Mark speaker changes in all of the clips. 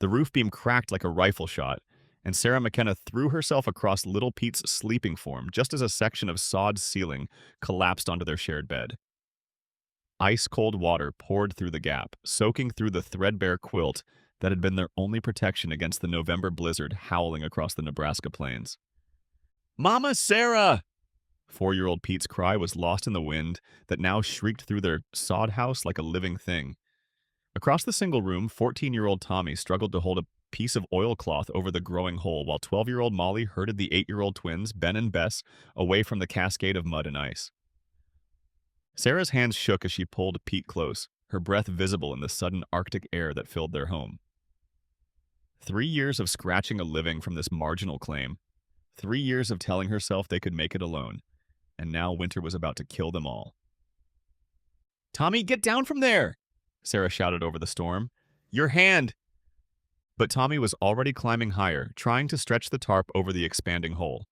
Speaker 1: The roof beam cracked like a rifle shot, and Sarah McKenna threw herself across little Pete's sleeping form just as a section of sawed ceiling collapsed onto their shared bed. Ice-cold water poured through the gap, soaking through the threadbare quilt that had been their only protection against the November blizzard howling across the Nebraska plains. "Mama Sarah!" 4-year-old Pete's cry was lost in the wind that now shrieked through their sod house like a living thing. Across the single room, 14-year-old Tommy struggled to hold a piece of oilcloth over the growing hole while 12-year-old Molly herded the 8-year-old twins, Ben and Bess, away from the cascade of mud and ice. Sarah's hands shook as she pulled Pete close, her breath visible in the sudden Arctic air that filled their home. 3 years of scratching a living from this marginal claim, 3 years of telling herself they could make it alone, and now winter was about to kill them all. "Tommy, get down from there!" Sarah shouted over the storm. "Your hand!" But Tommy was already climbing higher, trying to stretch the tarp over the expanding hole.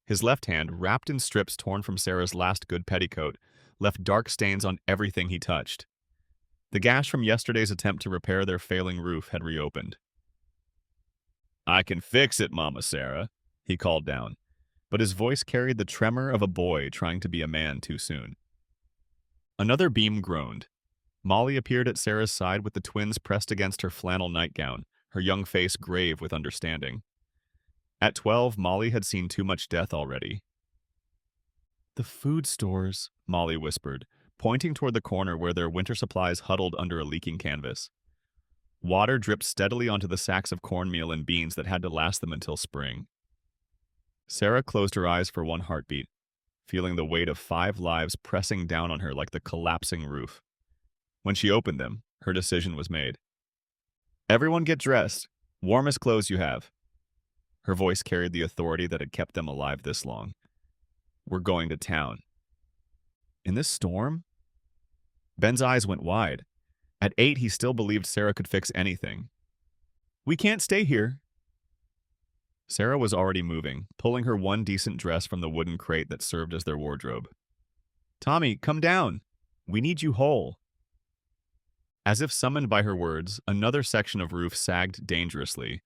Speaker 1: His left hand, wrapped in strips torn from Sarah's last good petticoat, left dark stains on everything he touched. The gash from yesterday's attempt to repair their failing roof had reopened. "I can fix it, Mama Sarah," he called down, but his voice carried the tremor of a boy trying to be a man too soon. Another beam groaned. Molly appeared at Sarah's side with the twins pressed against her flannel nightgown, her young face grave with understanding. At 12, Molly had seen too much death already. "The food stores," Molly whispered, pointing toward the corner where their winter supplies huddled under a leaking canvas. Water dripped steadily onto the sacks of cornmeal and beans that had to last them until spring. Sarah closed her eyes for one heartbeat, feeling the weight of 5 lives pressing down on her like the collapsing roof. When she opened them, her decision was made. "Everyone get dressed. Warmest clothes you have." Her voice carried the authority that had kept them alive this long. "We're going to town." "In this storm?" Ben's eyes went wide. At 8, he still believed Sarah could fix anything. "We can't stay here." Sarah was already moving, pulling her one decent dress from the wooden crate that served as their wardrobe. "Tommy, come down. We need you whole." As if summoned by her words, another section of roof sagged dangerously.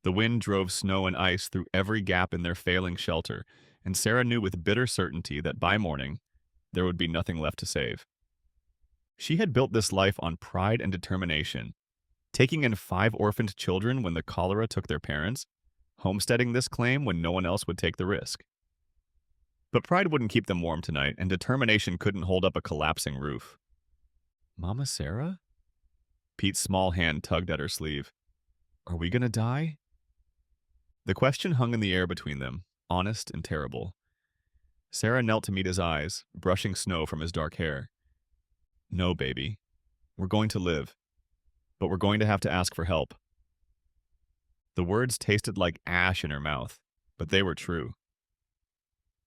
Speaker 1: The wind drove snow and ice through every gap in their failing shelter, and Sarah knew with bitter certainty that by morning, there would be nothing left to save. She had built this life on pride and determination, taking in 5 orphaned children when the cholera took their parents, homesteading this claim when no one else would take the risk. But pride wouldn't keep them warm tonight, and determination couldn't hold up a collapsing roof. "Mama Sarah?" Pete's small hand tugged at her sleeve. "Are we gonna die?" The question hung in the air between them, honest and terrible. Sarah knelt to meet his eyes, brushing snow from his dark hair. "No, baby. We're going to live. But we're going to have to ask for help." The words tasted like ash in her mouth, but they were true.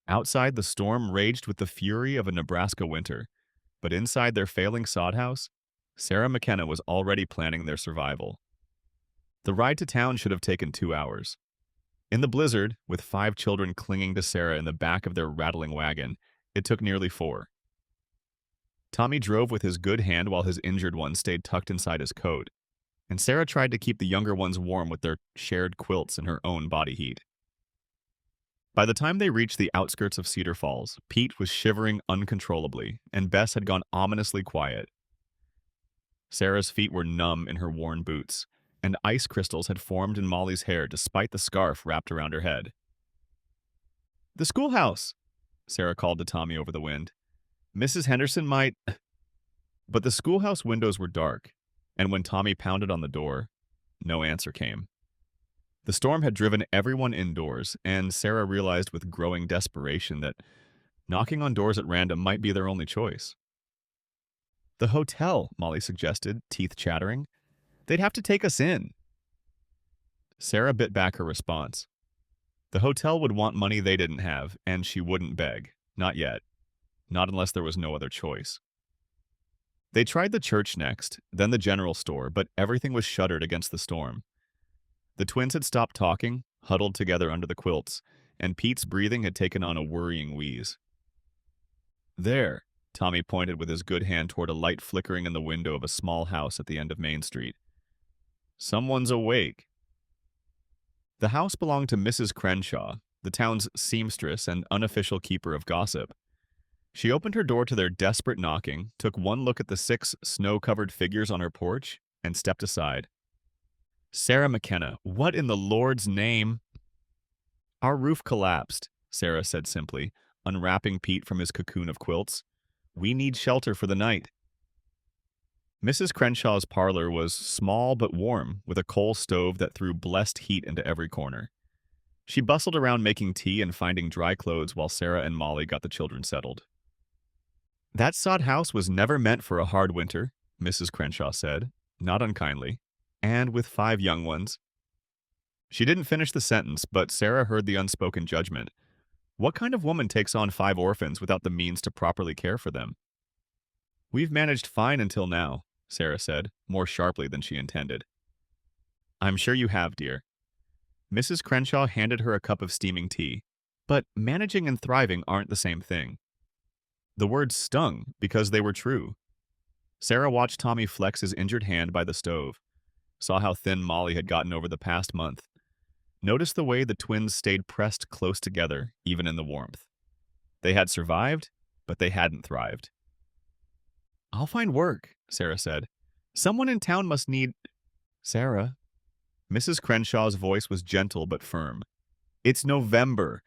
Speaker 1: Outside, the storm raged with the fury of a Nebraska winter, but inside their failing sod house, Sarah McKenna was already planning their survival. The ride to town should have taken 2 hours. In the blizzard, with 5 children clinging to Sarah in the back of their rattling wagon, it took nearly 4. Tommy drove with his good hand while his injured one stayed tucked inside his coat, and Sarah tried to keep the younger ones warm with their shared quilts and her own body heat. By the time they reached the outskirts of Cedar Falls, Pete was shivering uncontrollably, and Bess had gone ominously quiet. Sarah's feet were numb in her worn boots, and ice crystals had formed in Molly's hair despite the scarf wrapped around her head. "The schoolhouse," Sarah called to Tommy over the wind. "Mrs. Henderson might—" But the schoolhouse windows were dark, and when Tommy pounded on the door, no answer came. The storm had driven everyone indoors, and Sarah realized with growing desperation that knocking on doors at random might be their only choice. "The hotel," Molly suggested, teeth chattering. "They'd have to take us in." Sarah bit back her response. The hotel would want money they didn't have, and she wouldn't beg. Not yet. Not unless there was no other choice. They tried the church next, then the general store, but everything was shuttered against the storm. The twins had stopped talking, huddled together under the quilts, and Pete's breathing had taken on a worrying wheeze. "There," Tommy pointed with his good hand toward a light flickering in the window of a small house at the end of Main Street. Someone's awake. The house belonged to Mrs. Crenshaw, the town's seamstress and unofficial keeper of gossip. She opened her door to their desperate knocking, took one look at the 6 snow-covered figures on her porch, and stepped aside. Sarah McKenna, what in the Lord's name? Our roof collapsed, Sarah said simply, unwrapping Pete from his cocoon of quilts. We need shelter for the night. Mrs. Crenshaw's parlor was small but warm, with a coal stove that threw blessed heat into every corner. She bustled around making tea and finding dry clothes while Sarah and Molly got the children settled. That sod house was never meant for a hard winter, Mrs. Crenshaw said, not unkindly, and with 5 young ones. She didn't finish the sentence, but Sarah heard the unspoken judgment. What kind of woman takes on 5 orphans without the means to properly care for them? We've managed fine until now, Sarah said, more sharply than she intended. I'm sure you have, dear. Mrs. Crenshaw handed her a cup of steaming tea. But managing and thriving aren't the same thing. The words stung because they were true. Sarah watched Tommy flex his injured hand by the stove, saw how thin Molly had gotten over the past month, noticed the way the twins stayed pressed close together, even in the warmth. They had survived, but they hadn't thrived. I'll find work, Sarah said. Someone in town must need... Sarah. Mrs. Crenshaw's voice was gentle but firm. It's November.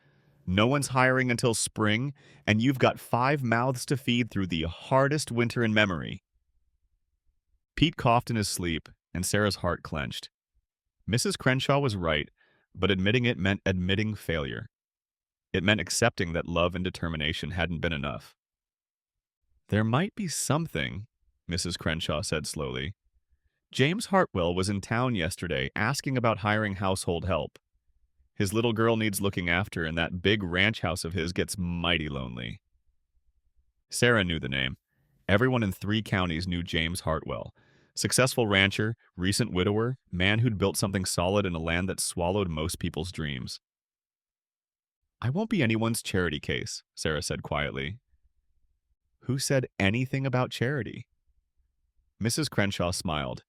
Speaker 1: No one's hiring until spring, and you've got 5 mouths to feed through the hardest winter in memory. Pete coughed in his sleep, and Sarah's heart clenched. Mrs. Crenshaw was right, but admitting it meant admitting failure. It meant accepting that love and determination hadn't been enough. There might be something, Mrs. Crenshaw said slowly. James Hartwell was in town yesterday asking about hiring household help. His little girl needs looking after, and that big ranch house of his gets mighty lonely. Sarah knew the name. Everyone in 3 counties knew James Hartwell. Successful rancher, recent widower, man who'd built something solid in a land that swallowed most people's dreams. I won't be anyone's charity case, Sarah said quietly. Who said anything about charity? Mrs. Crenshaw smiled.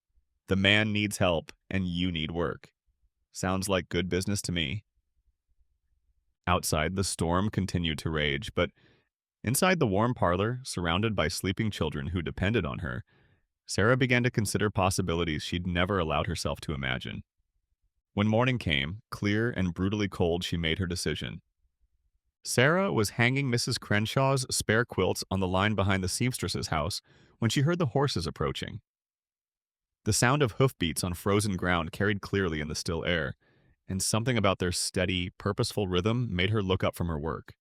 Speaker 1: The man needs help, and you need work. Sounds like good business to me. Outside, the storm continued to rage, but inside the warm parlor, surrounded by sleeping children who depended on her, Sarah began to consider possibilities she'd never allowed herself to imagine. When morning came, clear and brutally cold, she made her decision. Sarah was hanging Mrs. Crenshaw's spare quilts on the line behind the seamstress's house when she heard the horses approaching. The sound of hoofbeats on frozen ground carried clearly in the still air, and something about their steady, purposeful rhythm made her look up from her work.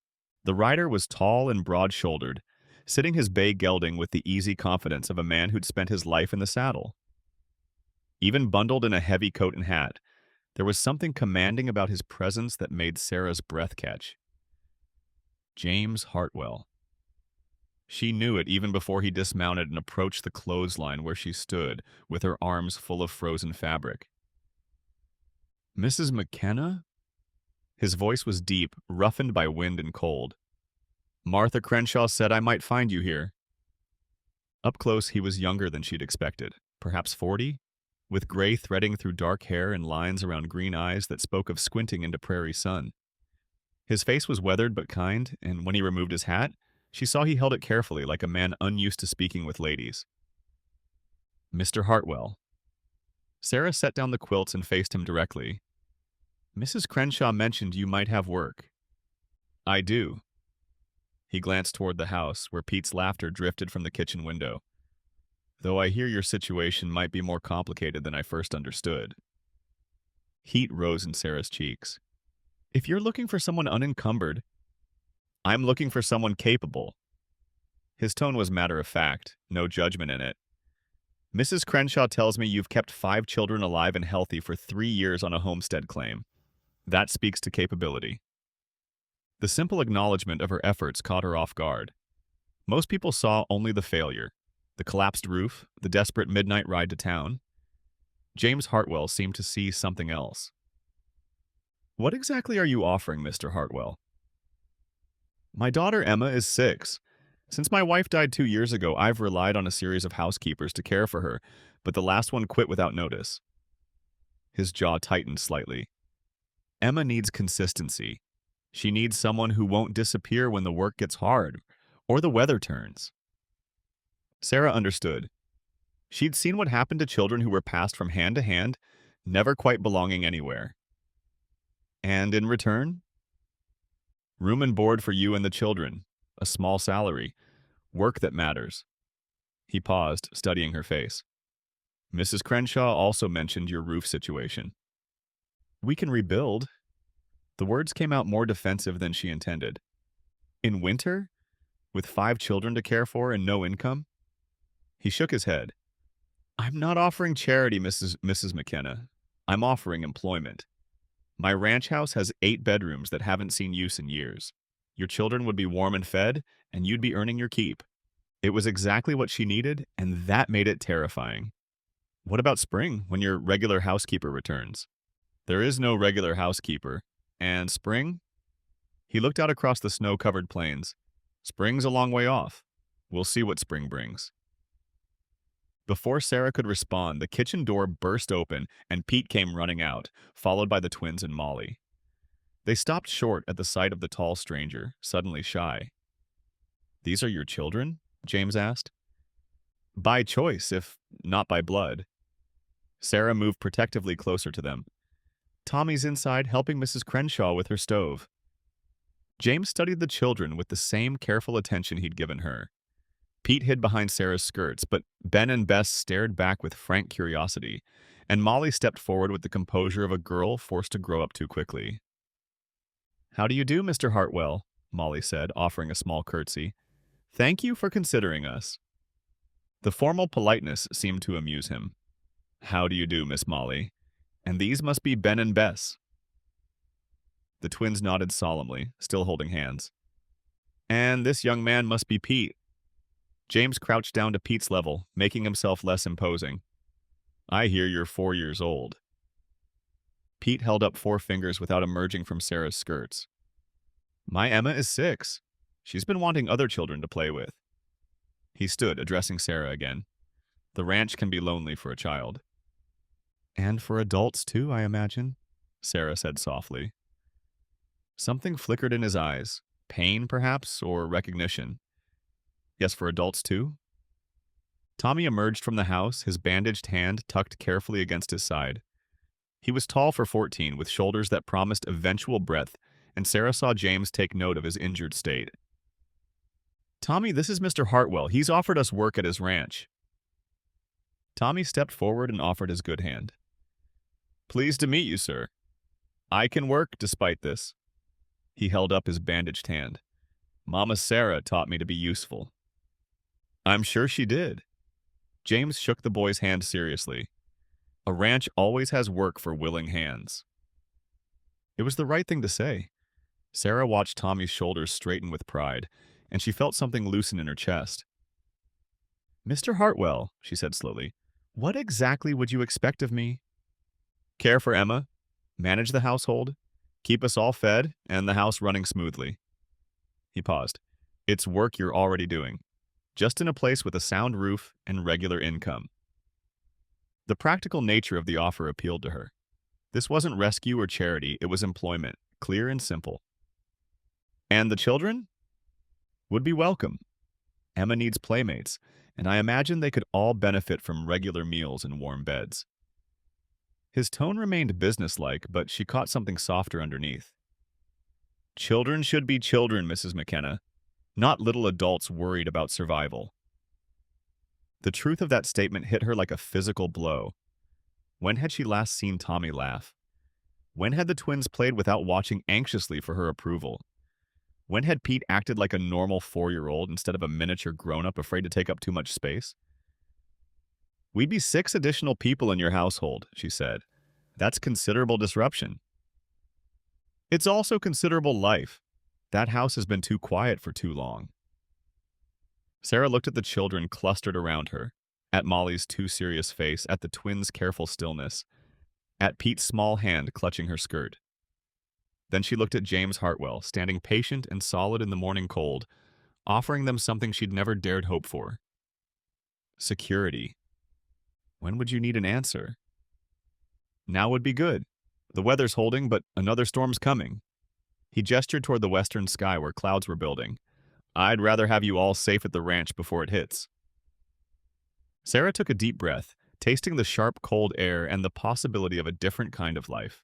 Speaker 1: The rider was tall and broad-shouldered, sitting his bay gelding with the easy confidence of a man who'd spent his life in the saddle. Even bundled in a heavy coat and hat, there was something commanding about his presence that made Sarah's breath catch. James Hartwell. She knew it even before he dismounted and approached the clothesline where she stood, with her arms full of frozen fabric. Mrs. McKenna? His voice was deep, roughened by wind and cold. Martha Crenshaw said I might find you here. Up close, he was younger than she'd expected, perhaps 40, with gray threading through dark hair and lines around green eyes that spoke of squinting into prairie sun. His face was weathered but kind, and when he removed his hat, she saw he held it carefully like a man unused to speaking with ladies. Mr. Hartwell. Sarah set down the quilts and faced him directly. Mrs. Crenshaw mentioned you might have work. I do. He glanced toward the house, where Pete's laughter drifted from the kitchen window. Though I hear your situation might be more complicated than I first understood. Heat rose in Sarah's cheeks. If you're looking for someone unencumbered, I'm looking for someone capable. His tone was matter-of-fact, no judgment in it. Mrs. Crenshaw tells me you've kept 5 children alive and healthy for 3 years on a homestead claim. That speaks to capability. The simple acknowledgement of her efforts caught her off guard. Most people saw only the failure, the collapsed roof, the desperate midnight ride to town. James Hartwell seemed to see something else. What exactly are you offering, Mr. Hartwell? My daughter Emma is 6. Since my wife died 2 years ago, I've relied on a series of housekeepers to care for her, but the last one quit without notice. His jaw tightened slightly. Emma needs consistency. She needs someone who won't disappear when the work gets hard or the weather turns. Sarah understood. She'd seen what happened to children who were passed from hand to hand, never quite belonging anywhere. And in return, room and board for you and the children, a small salary, work that matters. He paused, studying her face. Mrs. Crenshaw also mentioned your roof situation. We can rebuild. The words came out more defensive than she intended. In winter? With 5 children to care for and no income? He shook his head. I'm not offering charity, Mrs. McKenna. I'm offering employment. My ranch house has 8 bedrooms that haven't seen use in years. Your children would be warm and fed, and you'd be earning your keep. It was exactly what she needed, and that made it terrifying. What about spring, when your regular housekeeper returns? There is no regular housekeeper. And spring? He looked out across the snow-covered plains. Spring's a long way off. We'll see what spring brings. Before Sarah could respond, the kitchen door burst open and Pete came running out, followed by the twins and Molly. They stopped short at the sight of the tall stranger, suddenly shy. These are your children? James asked. By choice, if not by blood. Sarah moved protectively closer to them. Tommy's inside helping Mrs. Crenshaw with her stove. James studied the children with the same careful attention he'd given her. Pete hid behind Sarah's skirts, but Ben and Bess stared back with frank curiosity, and Molly stepped forward with the composure of a girl forced to grow up too quickly. How do you do, Mr. Hartwell? Molly said, offering a small curtsy. Thank you for considering us. The formal politeness seemed to amuse him. How do you do, Miss Molly? And these must be Ben and Bess. The twins nodded solemnly, still holding hands. And this young man must be Pete. James crouched down to Pete's level, making himself less imposing. I hear you're 4 years old. Pete held up 4 fingers without emerging from Sarah's skirts. My Emma is 6. She's been wanting other children to play with. He stood, addressing Sarah again. The ranch can be lonely for a child. And for adults too, I imagine, Sarah said softly. Something flickered in his eyes. Pain, perhaps, or recognition. Yes, for adults too? Tommy emerged from the house, his bandaged hand tucked carefully against his side. He was tall for 14, with shoulders that promised eventual breadth, and Sarah saw James take note of his injured state. Tommy, this is Mr. Hartwell. He's offered us work at his ranch. Tommy stepped forward and offered his good hand. Pleased to meet you, sir. I can work despite this. He held up his bandaged hand. Mama Sarah taught me to be useful. I'm sure she did. James shook the boy's hand seriously. A ranch always has work for willing hands. It was the right thing to say. Sarah watched Tommy's shoulders straighten with pride, and she felt something loosen in her chest. Mr. Hartwell, she said slowly, what exactly would you expect of me? Care for Emma, manage the household, keep us all fed, and the house running smoothly. He paused. It's work you're already doing, just in a place with a sound roof and regular income. The practical nature of the offer appealed to her. This wasn't rescue or charity, it was employment, clear and simple. And the children? Would be welcome. Emma needs playmates, and I imagine they could all benefit from regular meals and warm beds. His tone remained businesslike, but she caught something softer underneath. Children should be children, Mrs. McKenna, not little adults worried about survival. The truth of that statement hit her like a physical blow. When had she last seen Tommy laugh? When had the twins played without watching anxiously for her approval? When had Pete acted like a normal 4-year-old instead of a miniature grown-up afraid to take up too much space? We'd be 6 additional people in your household, she said. That's considerable disruption. It's also considerable life. That house has been too quiet for too long. Sarah looked at the children clustered around her, at Molly's too serious face, at the twins' careful stillness, at Pete's small hand clutching her skirt. Then she looked at James Hartwell, standing patient and solid in the morning cold, offering them something she'd never dared hope for. Security. When would you need an answer? Now would be good. The weather's holding, but another storm's coming. He gestured toward the western sky where clouds were building. I'd rather have you all safe at the ranch before it hits. Sarah took a deep breath, tasting the sharp, cold air and the possibility of a different kind of life.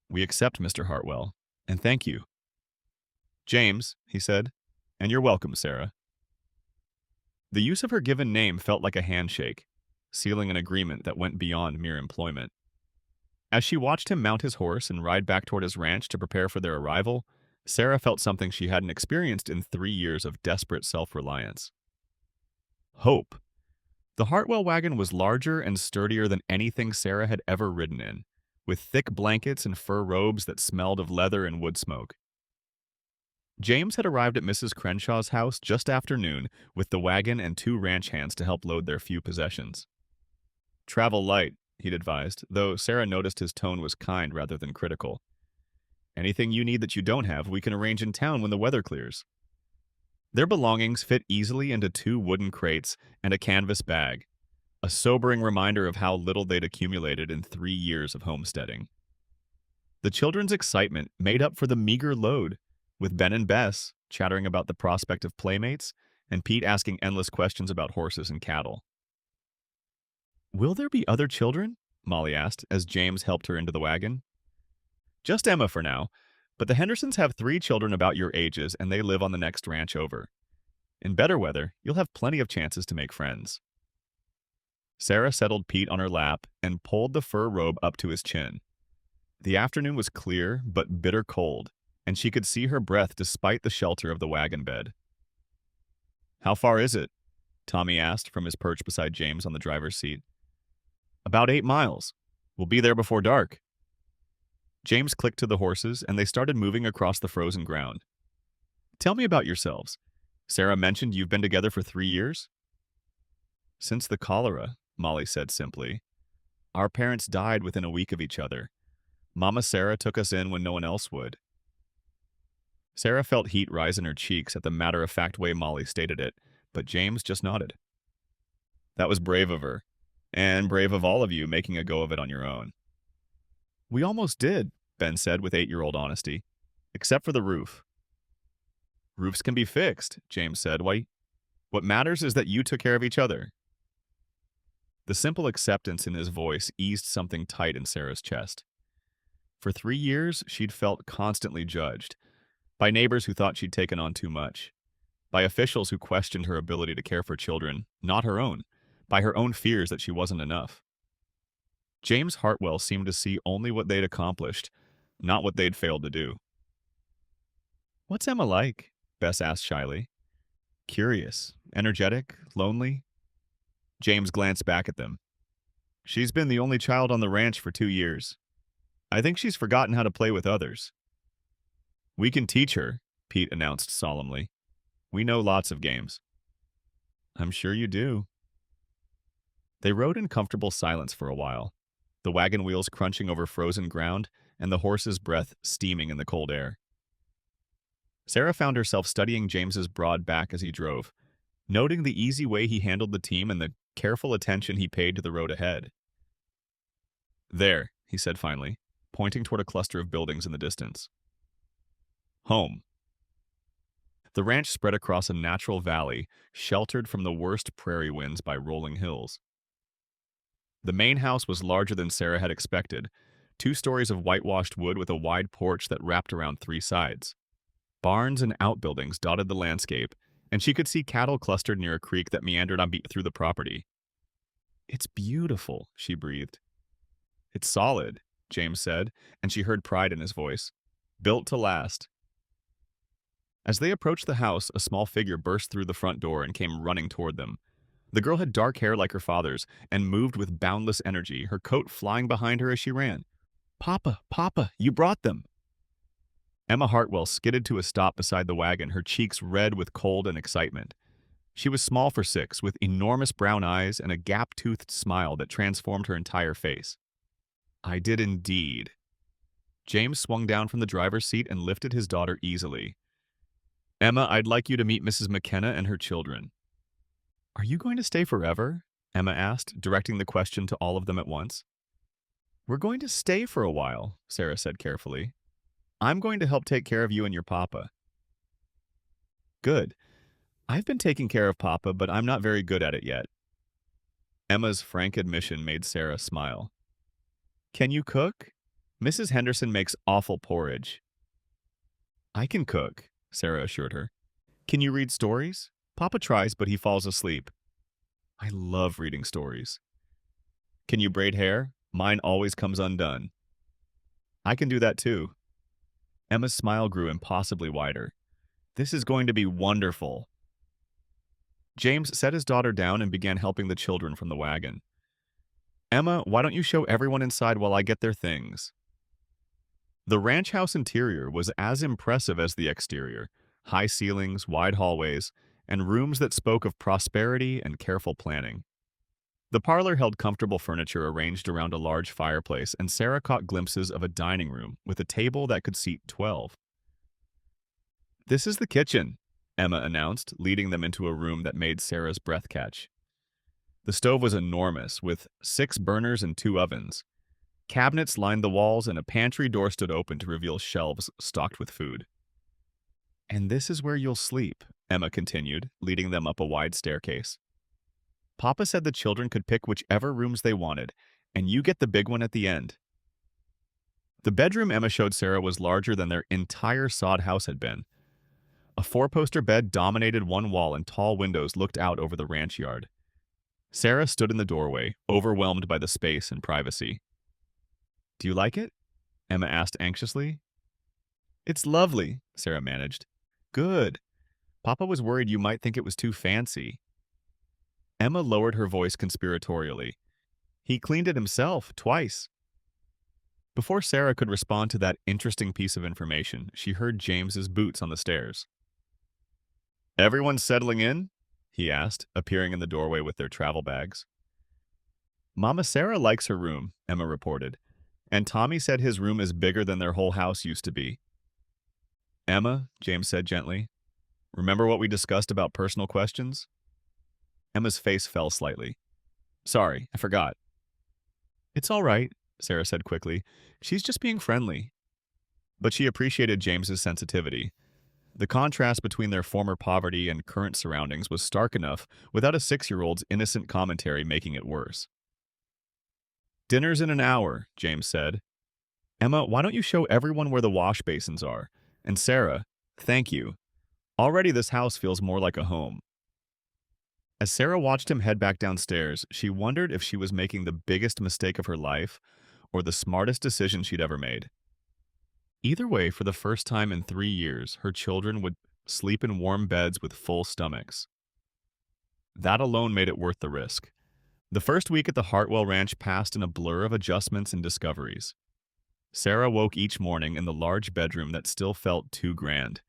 Speaker 1: We accept, Mr. Hartwell, and thank you. James, he said, and you're welcome, Sarah. The use of her given name felt like a handshake, sealing an agreement that went beyond mere employment. As she watched him mount his horse and ride back toward his ranch to prepare for their arrival, Sarah felt something she hadn't experienced in 3 years of desperate self-reliance. Hope. The Hartwell wagon was larger and sturdier than anything Sarah had ever ridden in, with thick blankets and fur robes that smelled of leather and wood smoke. James had arrived at Mrs. Crenshaw's house just after noon with the wagon and 2 ranch hands to help load their few possessions. Travel light, he'd advised, though Sarah noticed his tone was kind rather than critical. Anything you need that you don't have, we can arrange in town when the weather clears. Their belongings fit easily into 2 wooden crates and a canvas bag, a sobering reminder of how little they'd accumulated in 3 years of homesteading. The children's excitement made up for the meager load, with Ben and Bess chattering about the prospect of playmates and Pete asking endless questions about horses and cattle. Will there be other children? Molly asked as James helped her into the wagon. Just Emma for now, but the Hendersons have 3 children about your ages and they live on the next ranch over. In better weather, you'll have plenty of chances to make friends. Sarah settled Pete on her lap and pulled the fur robe up to his chin. The afternoon was clear but bitter cold, and she could see her breath despite the shelter of the wagon bed. How far is it? Tommy asked from his perch beside James on the driver's seat. About 8 miles. We'll be there before dark. James clicked to the horses, and they started moving across the frozen ground. Tell me about yourselves. Sarah mentioned you've been together for 3 years? Since the cholera, Molly said simply. Our parents died within a week of each other. Mama Sarah took us in when no one else would. Sarah felt heat rise in her cheeks at the matter-of-fact way Molly stated it, but James just nodded. That was brave of her, and brave of all of you making a go of it on your own. We almost did, Ben said with 8-year-old honesty, except for the roof. Roofs can be fixed, James said. Why? What matters is that you took care of each other. The simple acceptance in his voice eased something tight in Sarah's chest. For 3 years, she'd felt constantly judged, by neighbors who thought she'd taken on too much, by officials who questioned her ability to care for children, not her own, by her own fears that she wasn't enough. James Hartwell seemed to see only what they'd accomplished, not what they'd failed to do. What's Emma like? Bess asked shyly. Curious, energetic, lonely? James glanced back at them. She's been the only child on the ranch for 2 years. I think she's forgotten how to play with others. We can teach her, Pete announced solemnly. We know lots of games. I'm sure you do. They rode in comfortable silence for a while, the wagon wheels crunching over frozen ground and the horse's breath steaming in the cold air. Sarah found herself studying James's broad back as he drove, noting the easy way he handled the team and the careful attention he paid to the road ahead. There, he said finally, pointing toward a cluster of buildings in the distance. Home. The ranch spread across a natural valley, sheltered from the worst prairie winds by rolling hills. The main house was larger than Sarah had expected, 2 stories of whitewashed wood with a wide porch that wrapped around 3 sides. Barns and outbuildings dotted the landscape, and she could see cattle clustered near a creek that meandered through the property. It's beautiful, she breathed. It's solid, James said, and she heard pride in his voice. Built to last. As they approached the house, a small figure burst through the front door and came running toward them. The girl had dark hair like her father's and moved with boundless energy, her coat flying behind her as she ran. Papa, Papa, you brought them! Emma Hartwell skidded to a stop beside the wagon, her cheeks red with cold and excitement. She was small for 6, with enormous brown eyes and a gap-toothed smile that transformed her entire face. I did indeed. James swung down from the driver's seat and lifted his daughter easily. Emma, I'd like you to meet Mrs. McKenna and her children. Are you going to stay forever? Emma asked, directing the question to all of them at once. We're going to stay for a while, Sarah said carefully. I'm going to help take care of you and your papa. Good. I've been taking care of papa, but I'm not very good at it yet. Emma's frank admission made Sarah smile. Can you cook? Mrs. Henderson makes awful porridge. I can cook, Sarah assured her. Can you read stories? Papa tries, but he falls asleep. I love reading stories. Can you braid hair? Mine always comes undone. I can do that too. Emma's smile grew impossibly wider. This is going to be wonderful. James set his daughter down and began helping the children from the wagon. Emma, why don't you show everyone inside while I get their things? The ranch house interior was as impressive as the exterior. High ceilings, wide hallways, and rooms that spoke of prosperity and careful planning. The parlor held comfortable furniture arranged around a large fireplace, and Sarah caught glimpses of a dining room with a table that could seat 12. This is the kitchen, Emma announced, leading them into a room that made Sarah's breath catch. The stove was enormous, with 6 burners and 2 ovens. Cabinets lined the walls, and a pantry door stood open to reveal shelves stocked with food. And this is where you'll sleep, Emma continued, leading them up a wide staircase. Papa said the children could pick whichever rooms they wanted, and you get the big one at the end. The bedroom Emma showed Sarah was larger than their entire sod house had been. A 4-poster bed dominated one wall, and tall windows looked out over the ranch yard. Sarah stood in the doorway, overwhelmed by the space and privacy. Do you like it? Emma asked anxiously. It's lovely, Sarah managed. Good. Papa was worried you might think it was too fancy. Emma lowered her voice conspiratorially. He cleaned it himself, twice. Before Sarah could respond to that interesting piece of information, she heard James's boots on the stairs. Everyone settling in? He asked, appearing in the doorway with their travel bags. Mama Sarah likes her room, Emma reported, and Tommy said his room is bigger than their whole house used to be. Emma, James said gently, remember what we discussed about personal questions? Emma's face fell slightly. Sorry, I forgot. It's all right, Sarah said quickly. She's just being friendly. But she appreciated James's sensitivity. The contrast between their former poverty and current surroundings was stark enough without a 6-year-old's innocent commentary making it worse. Dinner's in an hour, James said. Emma, why don't you show everyone where the wash basins are? And Sarah, thank you. Already this house feels more like a home. As Sarah watched him head back downstairs, she wondered if she was making the biggest mistake of her life or the smartest decision she'd ever made. Either way, for the first time in 3 years, her children would sleep in warm beds with full stomachs. That alone made it worth the risk. The first week at the Hartwell Ranch passed in a blur of adjustments and discoveries. Sarah woke each morning in the large bedroom that still felt too grand,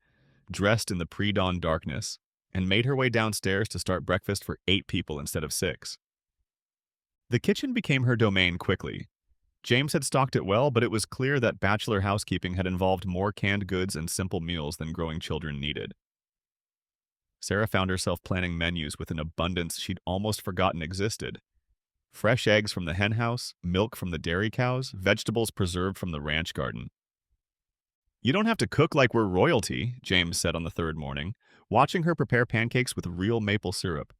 Speaker 1: dressed in the pre-dawn darkness, and made her way downstairs to start breakfast for 8 people instead of 6. The kitchen became her domain quickly. James had stocked it well, but it was clear that bachelor housekeeping had involved more canned goods and simple meals than growing children needed. Sarah found herself planning menus with an abundance she'd almost forgotten existed. Fresh eggs from the hen house, milk from the dairy cows, vegetables preserved from the ranch garden. You don't have to cook like we're royalty, James said on the 3rd morning, watching her prepare pancakes with real maple syrup.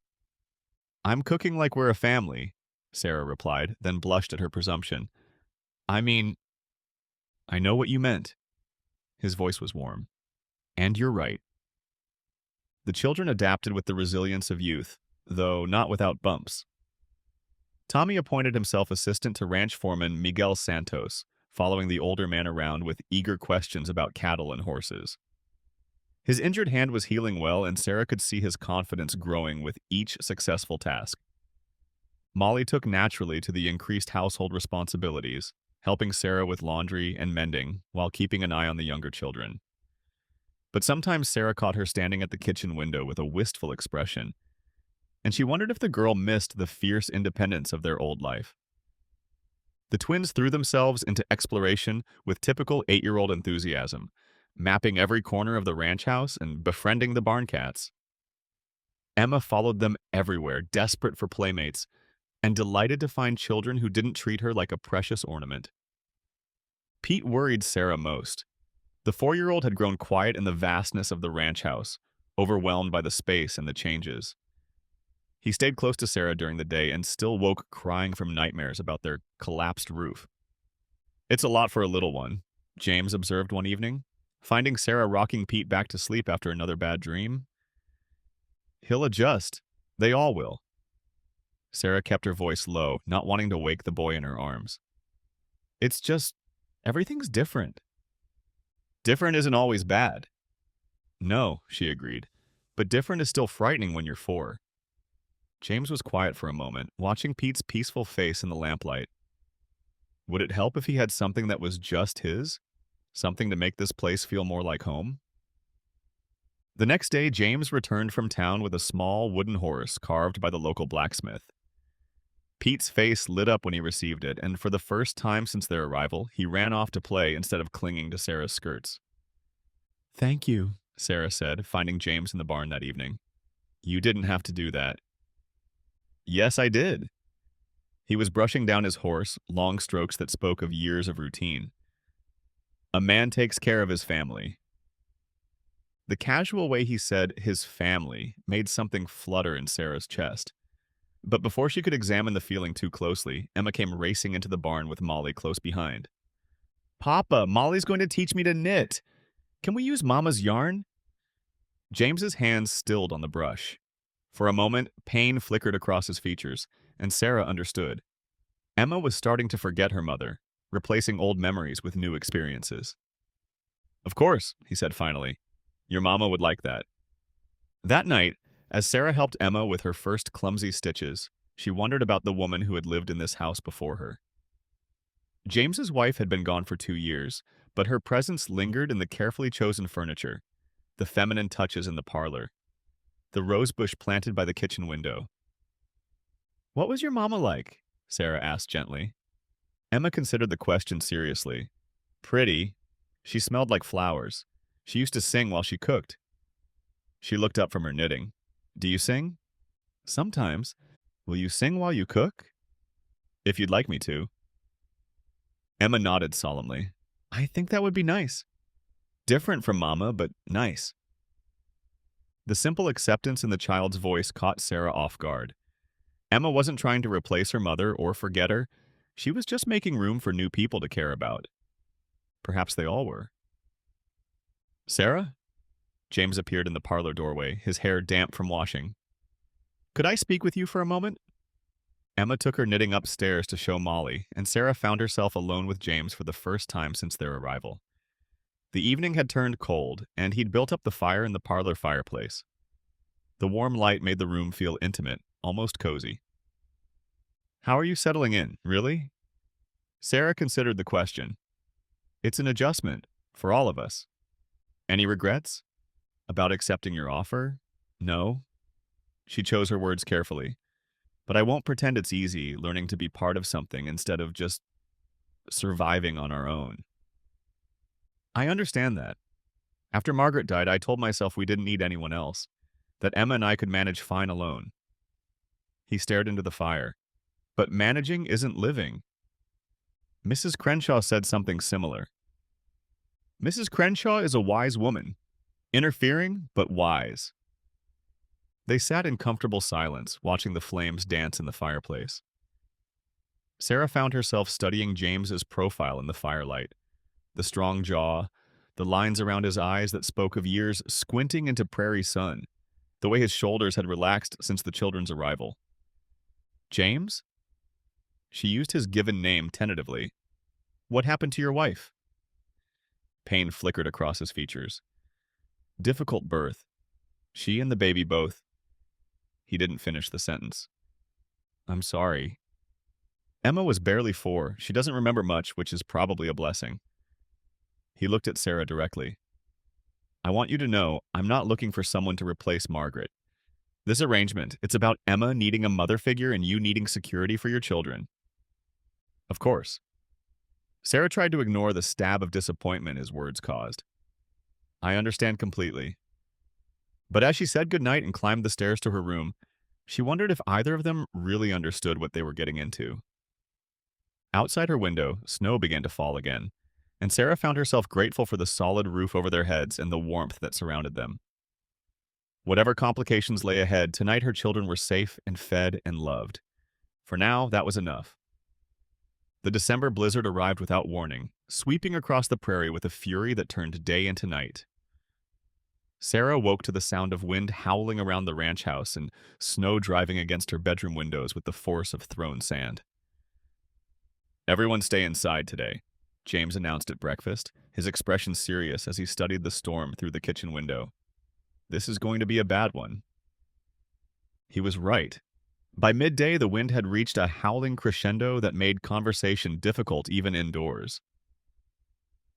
Speaker 1: I'm cooking like we're a family, Sarah replied, then blushed at her presumption. I mean, I know what you meant. His voice was warm. And you're right. The children adapted with the resilience of youth, though not without bumps. Tommy appointed himself assistant to ranch foreman Miguel Santos, following the older man around with eager questions about cattle and horses. His injured hand was healing well, and Sarah could see his confidence growing with each successful task. Molly took naturally to the increased household responsibilities, helping Sarah with laundry and mending while keeping an eye on the younger children. But sometimes Sarah caught her standing at the kitchen window with a wistful expression, and she wondered if the girl missed the fierce independence of their old life. The twins threw themselves into exploration with typical 8-year-old enthusiasm, mapping every corner of the ranch house and befriending the barn cats. Emma followed them everywhere, desperate for playmates, and delighted to find children who didn't treat her like a precious ornament. Pete worried Sarah most. The 4-year-old had grown quiet in the vastness of the ranch house, overwhelmed by the space and the changes. He stayed close to Sarah during the day and still woke crying from nightmares about their collapsed roof. "It's a lot for a little one," James observed one evening, finding Sarah rocking Pete back to sleep after another bad dream. "He'll adjust. They all will." Sarah kept her voice low, not wanting to wake the boy in her arms. "It's just, everything's different." "Different isn't always bad." "No," she agreed, "but different is still frightening when you're 4. James was quiet for a moment, watching Pete's peaceful face in the lamplight. Would it help if he had something that was just his? Something to make this place feel more like home? The next day, James returned from town with a small wooden horse carved by the local blacksmith. Pete's face lit up when he received it, and for the first time since their arrival, he ran off to play instead of clinging to Sarah's skirts. "Thank you," Sarah said, finding James in the barn that evening. "You didn't have to do that." "Yes, I did." He was brushing down his horse, long strokes that spoke of years of routine. "A man takes care of his family." The casual way he said his family made something flutter in Sarah's chest. But before she could examine the feeling too closely, Emma came racing into the barn with Molly close behind. "Papa, Molly's going to teach me to knit. Can we use Mama's yarn?" James's hands stilled on the brush. For a moment, pain flickered across his features, and Sarah understood. Emma was starting to forget her mother, replacing old memories with new experiences. "Of course," he said finally. "Your mama would like that." That night, as Sarah helped Emma with her first clumsy stitches, she wondered about the woman who had lived in this house before her. James's wife had been gone for 2 years, but her presence lingered in the carefully chosen furniture, the feminine touches in the parlor, the rosebush planted by the kitchen window. "What was your mama like?" Sarah asked gently. Emma considered the question seriously. "Pretty. She smelled like flowers. She used to sing while she cooked." She looked up from her knitting. "Do you sing?" "Sometimes. Will you sing while you cook?" "If you'd like me to." Emma nodded solemnly. "I think that would be nice. Different from Mama, but nice." The simple acceptance in the child's voice caught Sarah off guard. Emma wasn't trying to replace her mother or forget her. She was just making room for new people to care about. Perhaps they all were. "Sarah?" James appeared in the parlor doorway, his hair damp from washing. "Could I speak with you for a moment?" Emma took her knitting upstairs to show Molly, and Sarah found herself alone with James for the first time since their arrival. The evening had turned cold, and he'd built up the fire in the parlor fireplace. The warm light made the room feel intimate, almost cozy. "How are you settling in, really?" Sarah considered the question. "It's an adjustment, for all of us." "Any regrets? About accepting your offer?" "No." She chose her words carefully. "But I won't pretend it's easy learning to be part of something instead of just surviving on our own." "I understand that. After Margaret died, I told myself we didn't need anyone else, that Emma and I could manage fine alone." He stared into the fire. "But managing isn't living." "Mrs. Crenshaw said something similar." "Mrs. Crenshaw is a wise woman. Interfering, but wise." They sat in comfortable silence, watching the flames dance in the fireplace. Sarah found herself studying James's profile in the firelight. The strong jaw, the lines around his eyes that spoke of years squinting into prairie sun, the way his shoulders had relaxed since the children's arrival. "James?" She used his given name tentatively. "What happened to your wife?" Pain flickered across his features. "Difficult birth. She and the baby both." He didn't finish the sentence. "I'm sorry." Emma was barely 4. She doesn't remember much, which is probably a blessing. He looked at Sarah directly. "I want you to know I'm not looking for someone to replace Margaret. This arrangement, it's about Emma needing a mother figure and you needing security for your children." "Of course." Sarah tried to ignore the stab of disappointment his words caused. "I understand completely." But as she said goodnight and climbed the stairs to her room, She wondered if either of them really understood what they were getting into. Outside her window, snow began to fall again, and Sarah found herself grateful for the solid roof over their heads and the warmth that surrounded them. Whatever complications lay ahead, tonight her children were safe and fed and loved. For now, that was enough. The December blizzard arrived without warning, sweeping across the prairie with a fury that turned day into night. Sarah woke to the sound of wind howling around the ranch house and snow driving against her bedroom windows with the force of thrown sand. "Everyone stay inside today," James announced at breakfast, his expression serious as he studied the storm through the kitchen window. "This is going to be a bad one." He was right. By midday, the wind had reached a howling crescendo that made conversation difficult even indoors.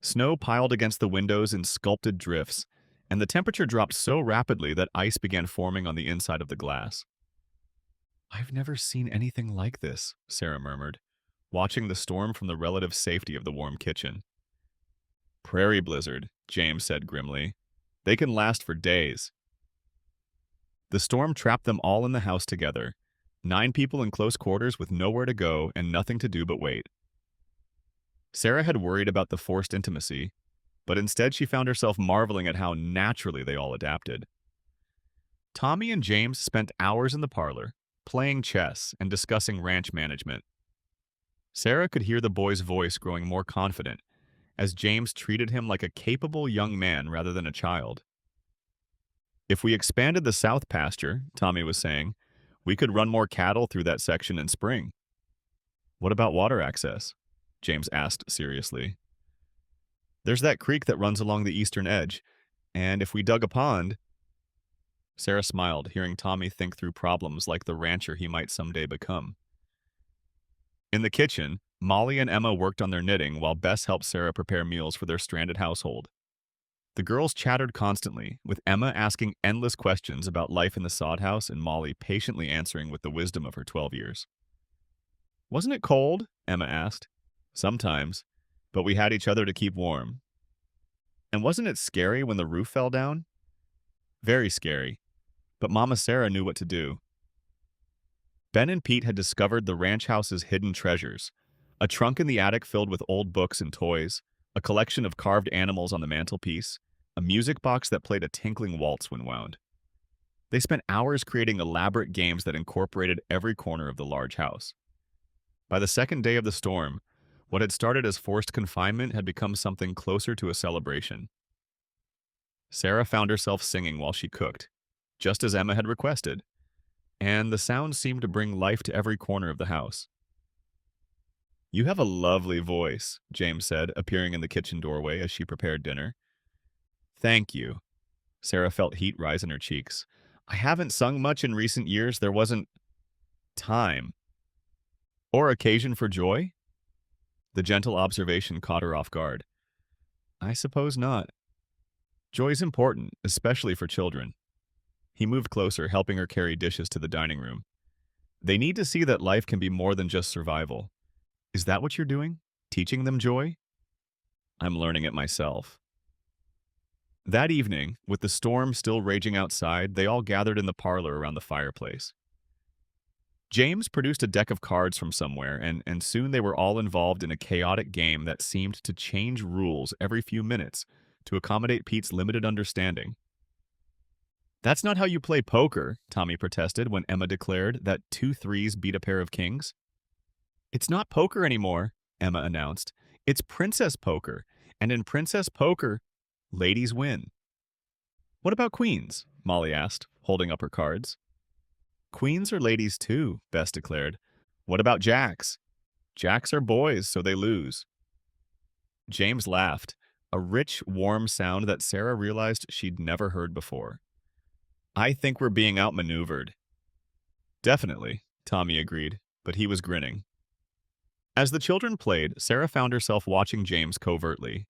Speaker 1: Snow piled against the windows in sculpted drifts, and the temperature dropped so rapidly that ice began forming on the inside of the glass. "I've never seen anything like this," Sarah murmured, watching the storm from the relative safety of the warm kitchen. "Prairie blizzard," James said grimly. "They can last for days." The storm trapped them all in the house together, 9 people in close quarters with nowhere to go and nothing to do but wait. Sarah had worried about the forced intimacy, but instead she found herself marveling at how naturally they all adapted. Tommy and James spent hours in the parlor, playing chess and discussing ranch management. Sarah could hear the boy's voice growing more confident as James treated him like a capable young man rather than a child. "If we expanded the south pasture," Tommy was saying, "we could run more cattle through that section in spring." "What about water access?" James asked seriously. "There's that creek that runs along the eastern edge, and if we dug a pond—" Sarah smiled, hearing Tommy think through problems like the rancher he might someday become. In the kitchen, Molly and Emma worked on their knitting while Bess helped Sarah prepare meals for their stranded household. The girls chattered constantly, with Emma asking endless questions about life in the sod house and Molly patiently answering with the wisdom of her 12 years. "Wasn't it cold?" Emma asked. "Sometimes, but we had each other to keep warm." "And wasn't it scary when the roof fell down?" "Very scary, but Mama Sarah knew what to do." Ben and Pete had discovered the ranch house's hidden treasures: a trunk in the attic filled with old books and toys, a collection of carved animals on the mantelpiece, a music box that played a tinkling waltz when wound. They spent hours creating elaborate games that incorporated every corner of the large house. By the second day of the storm, what had started as forced confinement had become something closer to a celebration. Sarah found herself singing while she cooked, just as Emma had requested, and the sounds seemed to bring life to every corner of the house. "You have a lovely voice," James said, appearing in the kitchen doorway as she prepared dinner. "Thank you." Sarah felt heat rise in her cheeks. "I haven't sung much in recent years. There wasn't time. Or occasion for joy?" The gentle observation caught her off guard. "I suppose not. Joy's important, especially for children." He moved closer, helping her carry dishes to the dining room. "They need to see that life can be more than just survival." "Is that what you're doing? Teaching them joy?" "I'm learning it myself." That evening, with the storm still raging outside, they all gathered in the parlor around the fireplace. James produced a deck of cards from somewhere, and soon they were all involved in a chaotic game that seemed to change rules every few minutes to accommodate Pete's limited understanding. "That's not how you play poker," Tommy protested when Emma declared that 2 threes beat a pair of kings. "It's not poker anymore," Emma announced. "It's princess poker, and in princess poker, ladies win." "What about queens?" Molly asked, holding up her cards. "Queens are ladies too," Bess declared. "What about jacks?" "Jacks are boys, so they lose." James laughed, a rich, warm sound that Sarah realized she'd never heard before. "I think we're being outmaneuvered." "Definitely," Tommy agreed, but he was grinning. As the children played, Sarah found herself watching James covertly.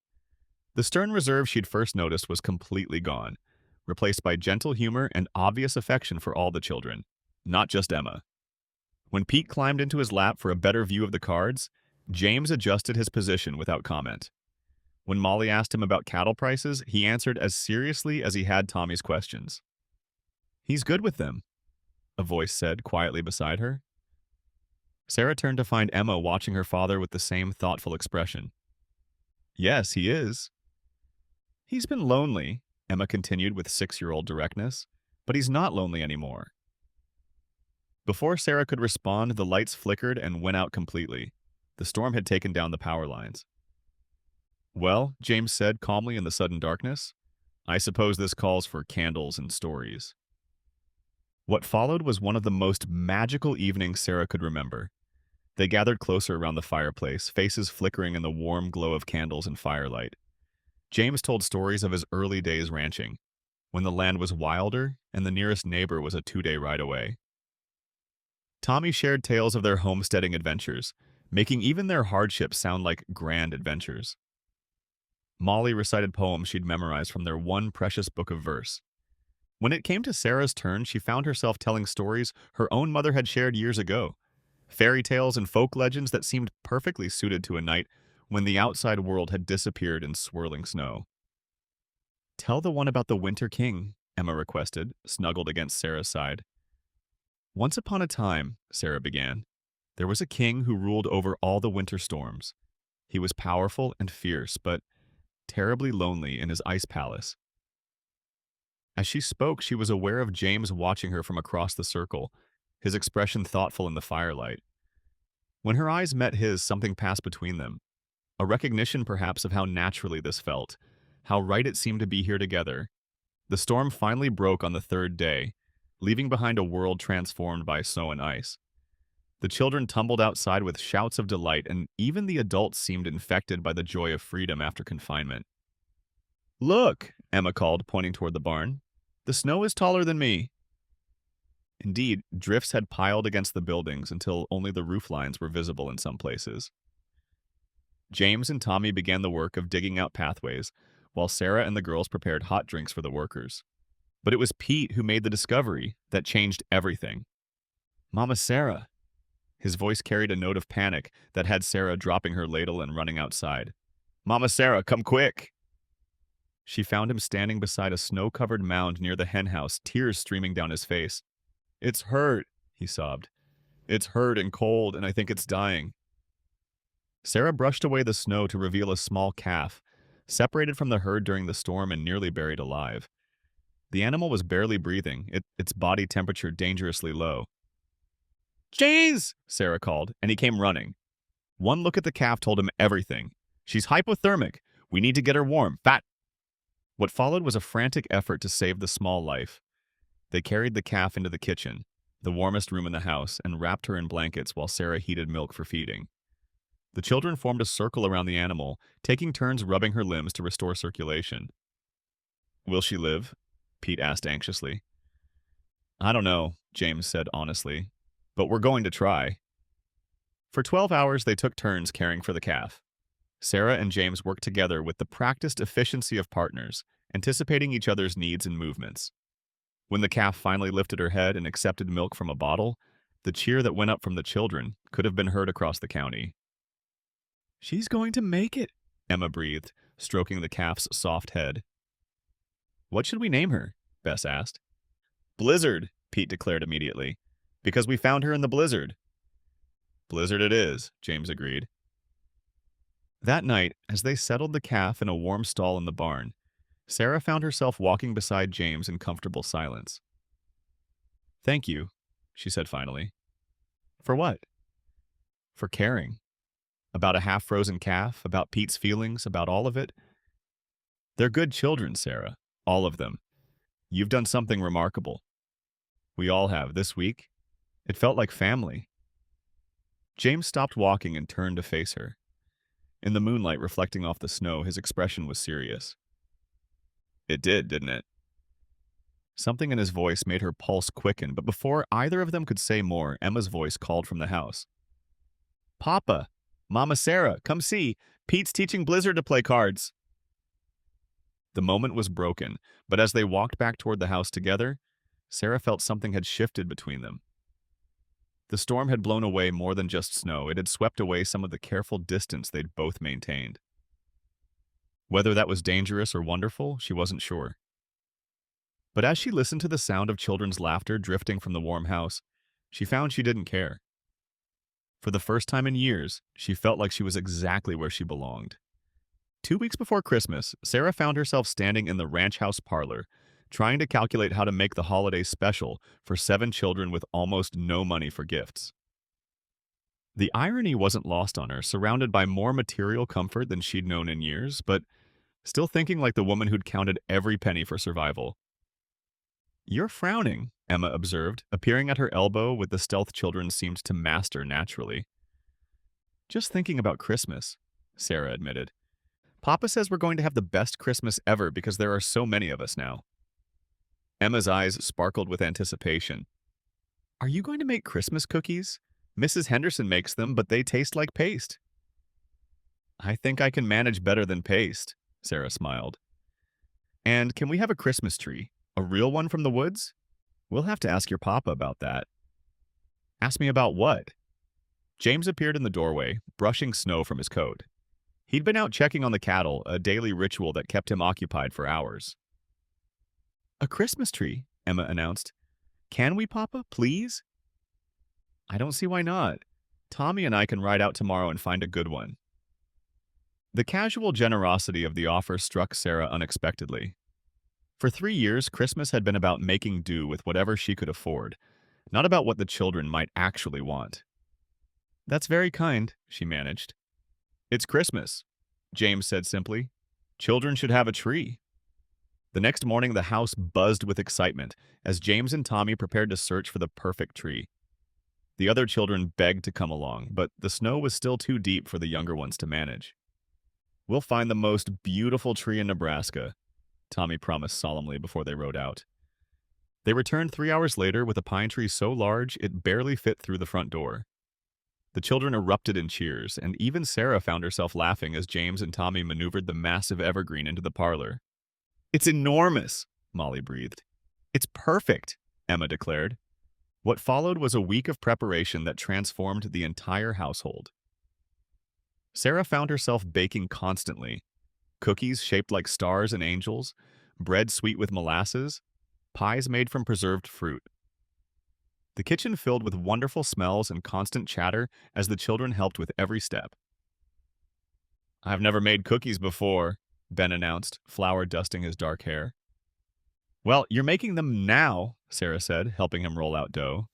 Speaker 1: The stern reserve she'd first noticed was completely gone, replaced by gentle humor and obvious affection for all the children, not just Emma. When Pete climbed into his lap for a better view of the cards, James adjusted his position without comment. When Molly asked him about cattle prices, he answered as seriously as he had Tommy's questions. "He's good with them." a voice said quietly beside her. Sarah turned to find Emma watching her father with the same thoughtful expression. Yes, he is. He's been lonely, Emma continued with 6-year-old directness, but he's not lonely anymore. Before Sarah could respond, the lights flickered and went out completely. The storm had taken down the power lines. Well, James said calmly in the sudden darkness, I suppose this calls for candles and stories. What followed was one of the most magical evenings Sarah could remember. They gathered closer around the fireplace, faces flickering in the warm glow of candles and firelight. James told stories of his early days ranching, when the land was wilder and the nearest neighbor was a 2-day ride away. Tommy shared tales of their homesteading adventures, making even their hardships sound like grand adventures. Molly recited poems she'd memorized from their one precious book of verse. When it came to Sarah's turn, she found herself telling stories her own mother had shared years ago, fairy tales and folk legends that seemed perfectly suited to a night when the outside world had disappeared in swirling snow. Tell the one about the Winter King, Emma requested, snuggled against Sarah's side. Once upon a time, Sarah began, there was a king who ruled over all the winter storms. He was powerful and fierce, but terribly lonely in his ice palace. As she spoke, she was aware of James watching her from across the circle, his expression thoughtful in the firelight. When her eyes met his, something passed between them. A recognition, perhaps, of how naturally this felt, how right it seemed to be here together. The storm finally broke on the 3rd day, leaving behind a world transformed by snow and ice. The children tumbled outside with shouts of delight, and even the adults seemed infected by the joy of freedom after confinement. Look, Emma called, pointing toward the barn. The snow is taller than me. Indeed, drifts had piled against the buildings until only the roof lines were visible in some places. James and Tommy began the work of digging out pathways, while Sarah and the girls prepared hot drinks for the workers. But it was Pete who made the discovery that changed everything. Mama Sarah. His voice carried a note of panic that had Sarah dropping her ladle and running outside. Mama Sarah, come quick! She found him standing beside a snow-covered mound near the henhouse, tears streaming down his face. It's hurt, he sobbed. It's hurt and cold, and I think it's dying. Sarah brushed away the snow to reveal a small calf, separated from the herd during the storm and nearly buried alive. The animal was barely breathing, its body temperature dangerously low. Jeez! Sarah called, and he came running. One look at the calf told him everything. She's hypothermic. We need to get her warm. Fat! What followed was a frantic effort to save the small life. They carried the calf into the kitchen, the warmest room in the house, and wrapped her in blankets while Sarah heated milk for feeding. The children formed a circle around the animal, taking turns rubbing her limbs to restore circulation. Will she live? Pete asked anxiously. I don't know, James said honestly, but we're going to try. For 12 hours, they took turns caring for the calf. Sarah and James worked together with the practiced efficiency of partners, anticipating each other's needs and movements. When the calf finally lifted her head and accepted milk from a bottle, the cheer that went up from the children could have been heard across the county. She's going to make it, Emma breathed, stroking the calf's soft head. What should we name her? Bess asked. Blizzard, Pete declared immediately, because we found her in the blizzard. Blizzard it is, James agreed. That night, as they settled the calf in a warm stall in the barn, Sarah found herself walking beside James in comfortable silence. Thank you, she said finally. For what? For caring. About a half-frozen calf, about Pete's feelings, about all of it. They're good children, Sarah. All of them. You've done something remarkable. We all have this week. It felt like family. James stopped walking and turned to face her. In the moonlight reflecting off the snow, his expression was serious. It did, didn't it? Something in his voice made her pulse quicken, but before either of them could say more, Emma's voice called from the house. Papa! Mama Sarah, come see! Pete's teaching Blizzard to play cards! The moment was broken, but as they walked back toward the house together, Sarah felt something had shifted between them. The storm had blown away more than just snow. It had swept away some of the careful distance they'd both maintained. Whether that was dangerous or wonderful, she wasn't sure. But as she listened to the sound of children's laughter drifting from the warm house, she found she didn't care. For the first time in years, she felt like she was exactly where she belonged. 2 weeks before Christmas, Sarah found herself standing in the ranch house parlor, trying to calculate how to make the holidays special for 7 children with almost no money for gifts. The irony wasn't lost on her, surrounded by more material comfort than she'd known in years, but still thinking like the woman who'd counted every penny for survival. "You're frowning," Emma observed, appearing at her elbow with the stealth children seemed to master naturally. "Just thinking about Christmas," Sarah admitted. "Papa says we're going to have the best Christmas ever because there are so many of us now." Emma's eyes sparkled with anticipation. "Are you going to make Christmas cookies? Mrs. Henderson makes them, but they taste like paste." "I think I can manage better than paste," Sarah smiled. "And can we have a Christmas tree? A real one from the woods? We'll have to ask your papa about that." "Ask me about what?" James appeared in the doorway, brushing snow from his coat. He'd been out checking on the cattle, a daily ritual that kept him occupied for hours. "A Christmas tree," Emma announced. "Can we, Papa, please?" "I don't see why not. Tommy and I can ride out tomorrow and find a good one." The casual generosity of the offer struck Sarah unexpectedly. For 3 years, Christmas had been about making do with whatever she could afford, not about what the children might actually want. "That's very kind," she managed. "It's Christmas," James said simply. "Children should have a tree." The next morning, the house buzzed with excitement as James and Tommy prepared to search for the perfect tree. The other children begged to come along, but the snow was still too deep for the younger ones to manage. "We'll find the most beautiful tree in Nebraska," Tommy promised solemnly before they rode out. They returned 3 hours later with a pine tree so large it barely fit through the front door. The children erupted in cheers, and even Sarah found herself laughing as James and Tommy maneuvered the massive evergreen into the parlor. "It's enormous," Molly breathed. "It's perfect," Emma declared. What followed was a week of preparation that transformed the entire household. Sarah found herself baking constantly. Cookies shaped like stars and angels, bread sweet with molasses, pies made from preserved fruit. The kitchen filled with wonderful smells and constant chatter as the children helped with every step. "I've never made cookies before," Ben announced, flour dusting his dark hair. "Well, you're making them now," Sarah said, helping him roll out dough.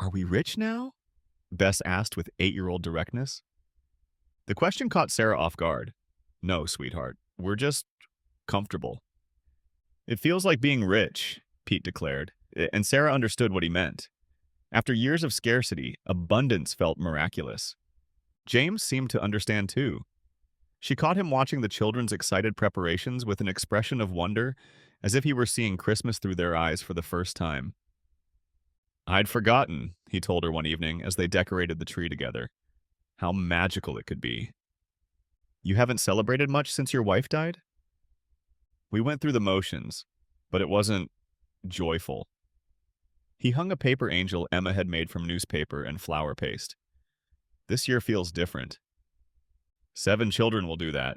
Speaker 1: "Are we rich now?" Bess asked with 8-year-old directness. The question caught Sarah off guard. "No, sweetheart, we're just comfortable." "It feels like being rich," Pete declared, and Sarah understood what he meant. After years of scarcity, abundance felt miraculous. James seemed to understand too. She caught him watching the children's excited preparations with an expression of wonder, as if he were seeing Christmas through their eyes for the first time. "I'd forgotten," he told her one evening as they decorated the tree together. "How magical it could be." "You haven't celebrated much since your wife died?" "We went through the motions, but it wasn't joyful." He hung a paper angel Emma had made from newspaper and flour paste. "This year feels different." "7 children will do that."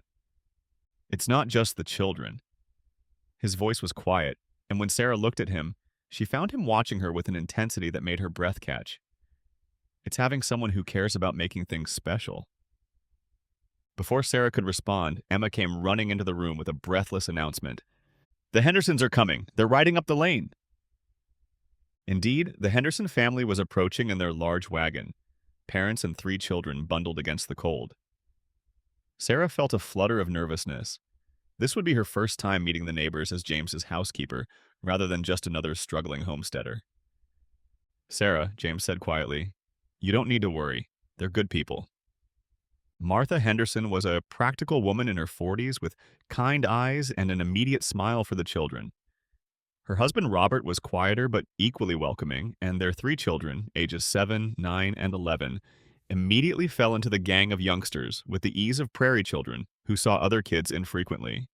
Speaker 1: "It's not just the children." His voice was quiet, and when Sarah looked at him, she found him watching her with an intensity that made her breath catch. "It's having someone who cares about making things special." Before Sarah could respond, Emma came running into the room with a breathless announcement. "The Hendersons are coming. They're riding up the lane." Indeed, the Henderson family was approaching in their large wagon, parents and 3 children bundled against the cold. Sarah felt a flutter of nervousness. This would be her first time meeting the neighbors as James's housekeeper, rather than just another struggling homesteader. "Sarah," James said quietly, "you don't need to worry. They're good people." Martha Henderson was a practical woman in her 40s with kind eyes and an immediate smile for the children. Her husband Robert was quieter but equally welcoming, and their 3 children, ages 7, 9, and 11, immediately fell into the gang of youngsters with the ease of prairie children who saw other kids infrequently.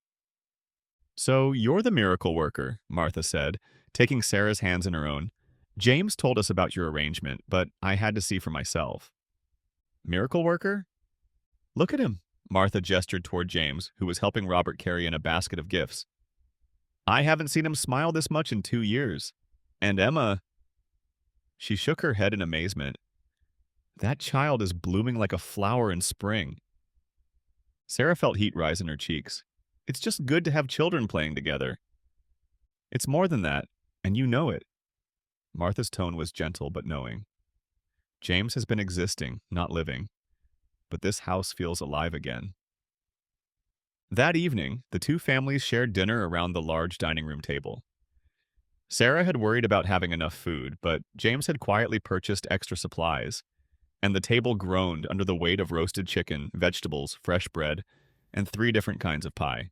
Speaker 1: "So you're the miracle worker," Martha said, taking Sarah's hands in her own. "James told us about your arrangement, but I had to see for myself." "Miracle worker?" "Look at him." Martha gestured toward James, who was helping Robert carry in a basket of gifts. I haven't seen him smile this much in 2 years. And Emma, she shook her head in amazement. That child is blooming like a flower in spring. Sarah felt heat rise in her cheeks. It's just good to have children playing together. It's more than that, and you know it. Martha's tone was gentle but knowing. James has been existing, not living, but this house feels alive again. That evening, the two families shared dinner around the large dining room table. Sarah had worried about having enough food, but James had quietly purchased extra supplies, and the table groaned under the weight of roasted chicken, vegetables, fresh bread, and 3 different kinds of pie.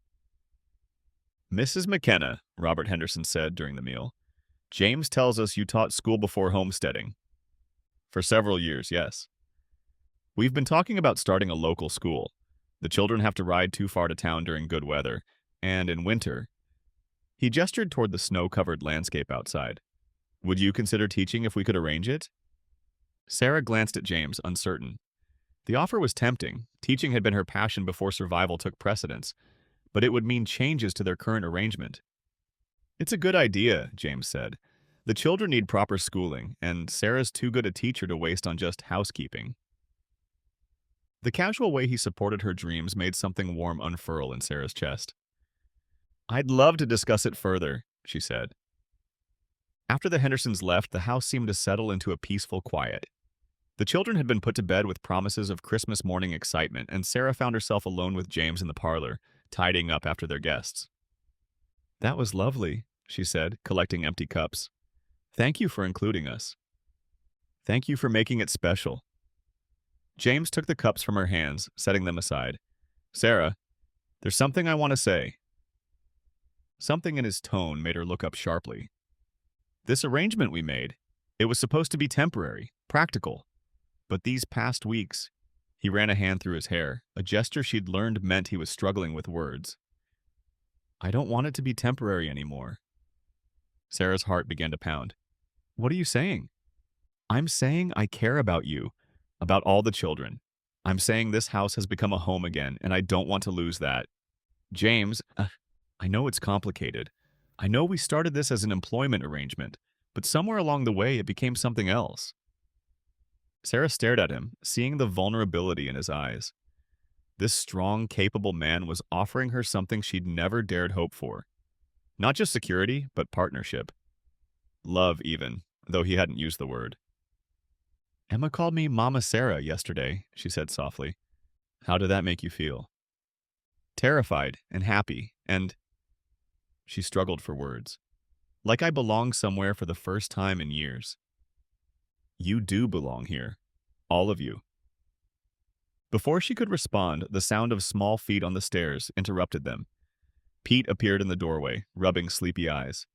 Speaker 1: Mrs. McKenna, Robert Henderson said during the meal, James tells us you taught school before homesteading. For several years, yes. We've been talking about starting a local school. The children have to ride too far to town during good weather, and in winter. He gestured toward the snow-covered landscape outside. Would you consider teaching if we could arrange it? Sarah glanced at James, uncertain. The offer was tempting. Teaching had been her passion before survival took precedence, but it would mean changes to their current arrangement. It's a good idea, James said. The children need proper schooling, and Sarah's too good a teacher to waste on just housekeeping. The casual way he supported her dreams made something warm unfurl in Sarah's chest. I'd love to discuss it further, she said. After the Hendersons left, the house seemed to settle into a peaceful quiet. The children had been put to bed with promises of Christmas morning excitement, and Sarah found herself alone with James in the parlor, tidying up after their guests. That was lovely, she said, collecting empty cups. Thank you for including us. Thank you for making it special. James took the cups from her hands, setting them aside. Sarah, there's something I want to say. Something in his tone made her look up sharply. This arrangement we made, it was supposed to be temporary, practical. But these past weeks, he ran a hand through his hair, a gesture she'd learned meant he was struggling with words. I don't want it to be temporary anymore. Sarah's heart began to pound. What are you saying? I'm saying I care about you, about all the children. I'm saying this house has become a home again, and I don't want to lose that. James, I know it's complicated. I know we started this as an employment arrangement, but somewhere along the way it became something else. Sarah stared at him, seeing the vulnerability in his eyes. This strong, capable man was offering her something she'd never dared hope for. Not just security, but partnership. Love, even, though he hadn't used the word. Emma called me Mama Sarah yesterday, she said softly. How did that make you feel? Terrified and happy, and... She struggled for words. Like I belong somewhere for the first time in years. You do belong here. All of you. Before she could respond, the sound of small feet on the stairs interrupted them. Pete appeared in the doorway, rubbing sleepy eyes.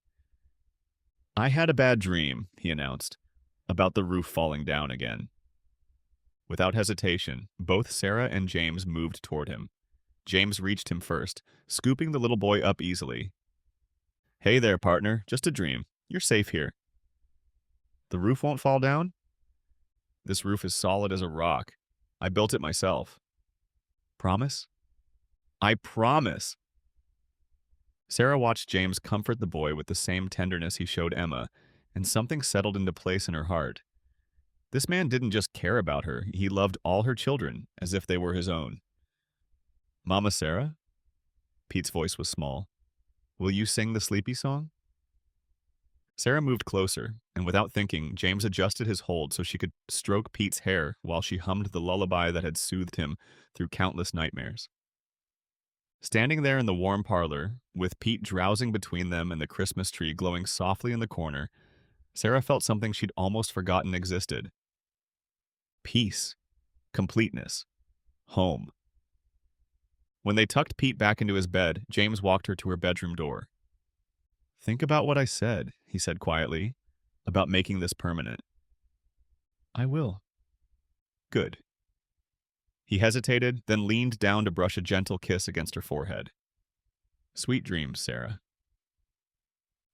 Speaker 1: I had a bad dream, he announced, about the roof falling down again. Without hesitation, both Sarah and James moved toward him. James reached him first, scooping the little boy up easily. Hey there, partner. Just a dream. You're safe here. The roof won't fall down? This roof is solid as a rock. I built it myself. Promise? I promise. Sarah watched James comfort the boy with the same tenderness he showed Emma, and something settled into place in her heart. This man didn't just care about her, he loved all her children, as if they were his own. Mama Sarah? Pete's voice was small. Will you sing the sleepy song? Sarah moved closer, and without thinking, James adjusted his hold so she could stroke Pete's hair while she hummed the lullaby that had soothed him through countless nightmares. Standing there in the warm parlor, with Pete drowsing between them and the Christmas tree glowing softly in the corner, Sarah felt something she'd almost forgotten existed. Peace. Completeness. Home. When they tucked Pete back into his bed, James walked her to her bedroom door. Think about what I said, he said quietly, about making this permanent. I will. Good. He hesitated, then leaned down to brush a gentle kiss against her forehead. Sweet dreams, Sarah.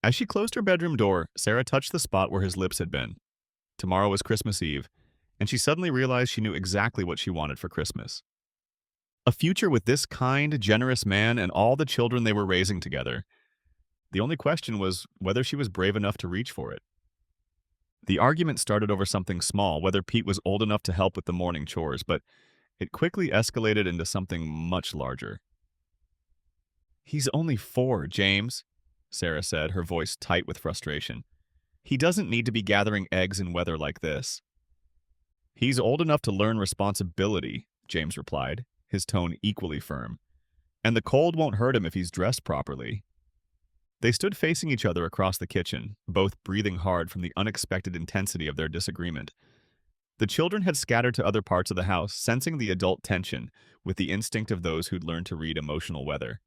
Speaker 1: As she closed her bedroom door, Sarah touched the spot where his lips had been. Tomorrow was Christmas Eve, and she suddenly realized she knew exactly what she wanted for Christmas. A future with this kind, generous man and all the children they were raising together. The only question was whether she was brave enough to reach for it. The argument started over something small, whether Pete was old enough to help with the morning chores, but it quickly escalated into something much larger. "He's only 4, James," Sarah said, her voice tight with frustration. "He doesn't need to be gathering eggs in weather like this." "He's old enough to learn responsibility," James replied, his tone equally firm. "And the cold won't hurt him if he's dressed properly." They stood facing each other across the kitchen, both breathing hard from the unexpected intensity of their disagreement. The children had scattered to other parts of the house, sensing the adult tension with the instinct of those who'd learned to read emotional weather.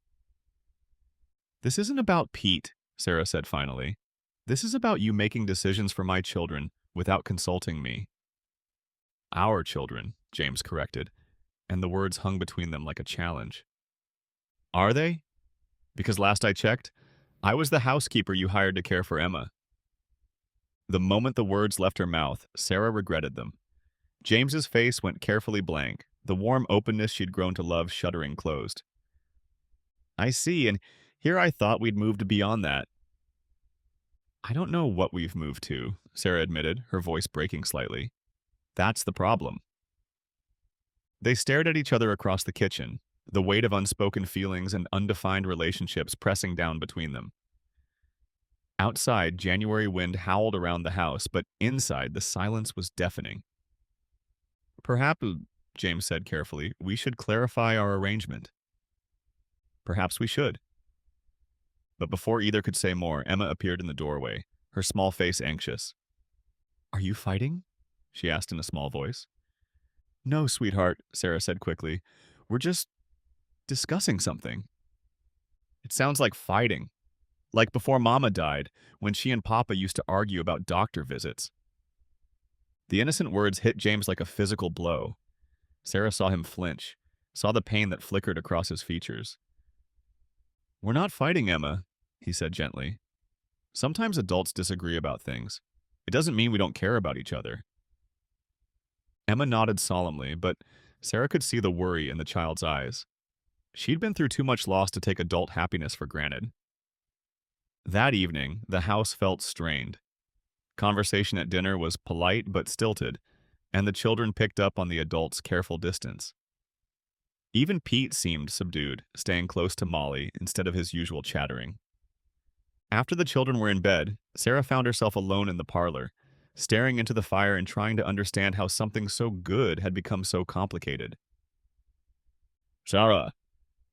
Speaker 1: "This isn't about Pete," Sarah said finally. "This is about you making decisions for my children without consulting me." "Our children," James corrected, and the words hung between them like a challenge. "Are they? Because last I checked, I was the housekeeper you hired to care for Emma." The moment the words left her mouth, Sarah regretted them. James's face went carefully blank, the warm openness she'd grown to love shuddering closed. "I see, and here I thought we'd moved beyond that." "I don't know what we've moved to," Sarah admitted, her voice breaking slightly. "That's the problem." They stared at each other across the kitchen, the weight of unspoken feelings and undefined relationships pressing down between them. Outside, January wind howled around the house, but inside, the silence was deafening. "Perhaps," James said carefully, "we should clarify our arrangement." "Perhaps we should." But before either could say more, Emma appeared in the doorway, her small face anxious. "Are you fighting?" she asked in a small voice. "No, sweetheart," Sarah said quickly. "We're just discussing something." "It sounds like fighting. Like before Mama died, when she and Papa used to argue about doctor visits." The innocent words hit James like a physical blow. Sarah saw him flinch, saw the pain that flickered across his features. "We're not fighting, Emma," he said gently. "Sometimes adults disagree about things. It doesn't mean we don't care about each other." Emma nodded solemnly, but Sarah could see the worry in the child's eyes. She'd been through too much loss to take adult happiness for granted. That evening, the house felt strained. Conversation at dinner was polite but stilted, and the children picked up on the adults' careful distance. Even Pete seemed subdued, staying close to Molly instead of his usual chattering. After the children were in bed, Sarah found herself alone in the parlor, staring into the fire and trying to understand how something so good had become so complicated. "Sarah,"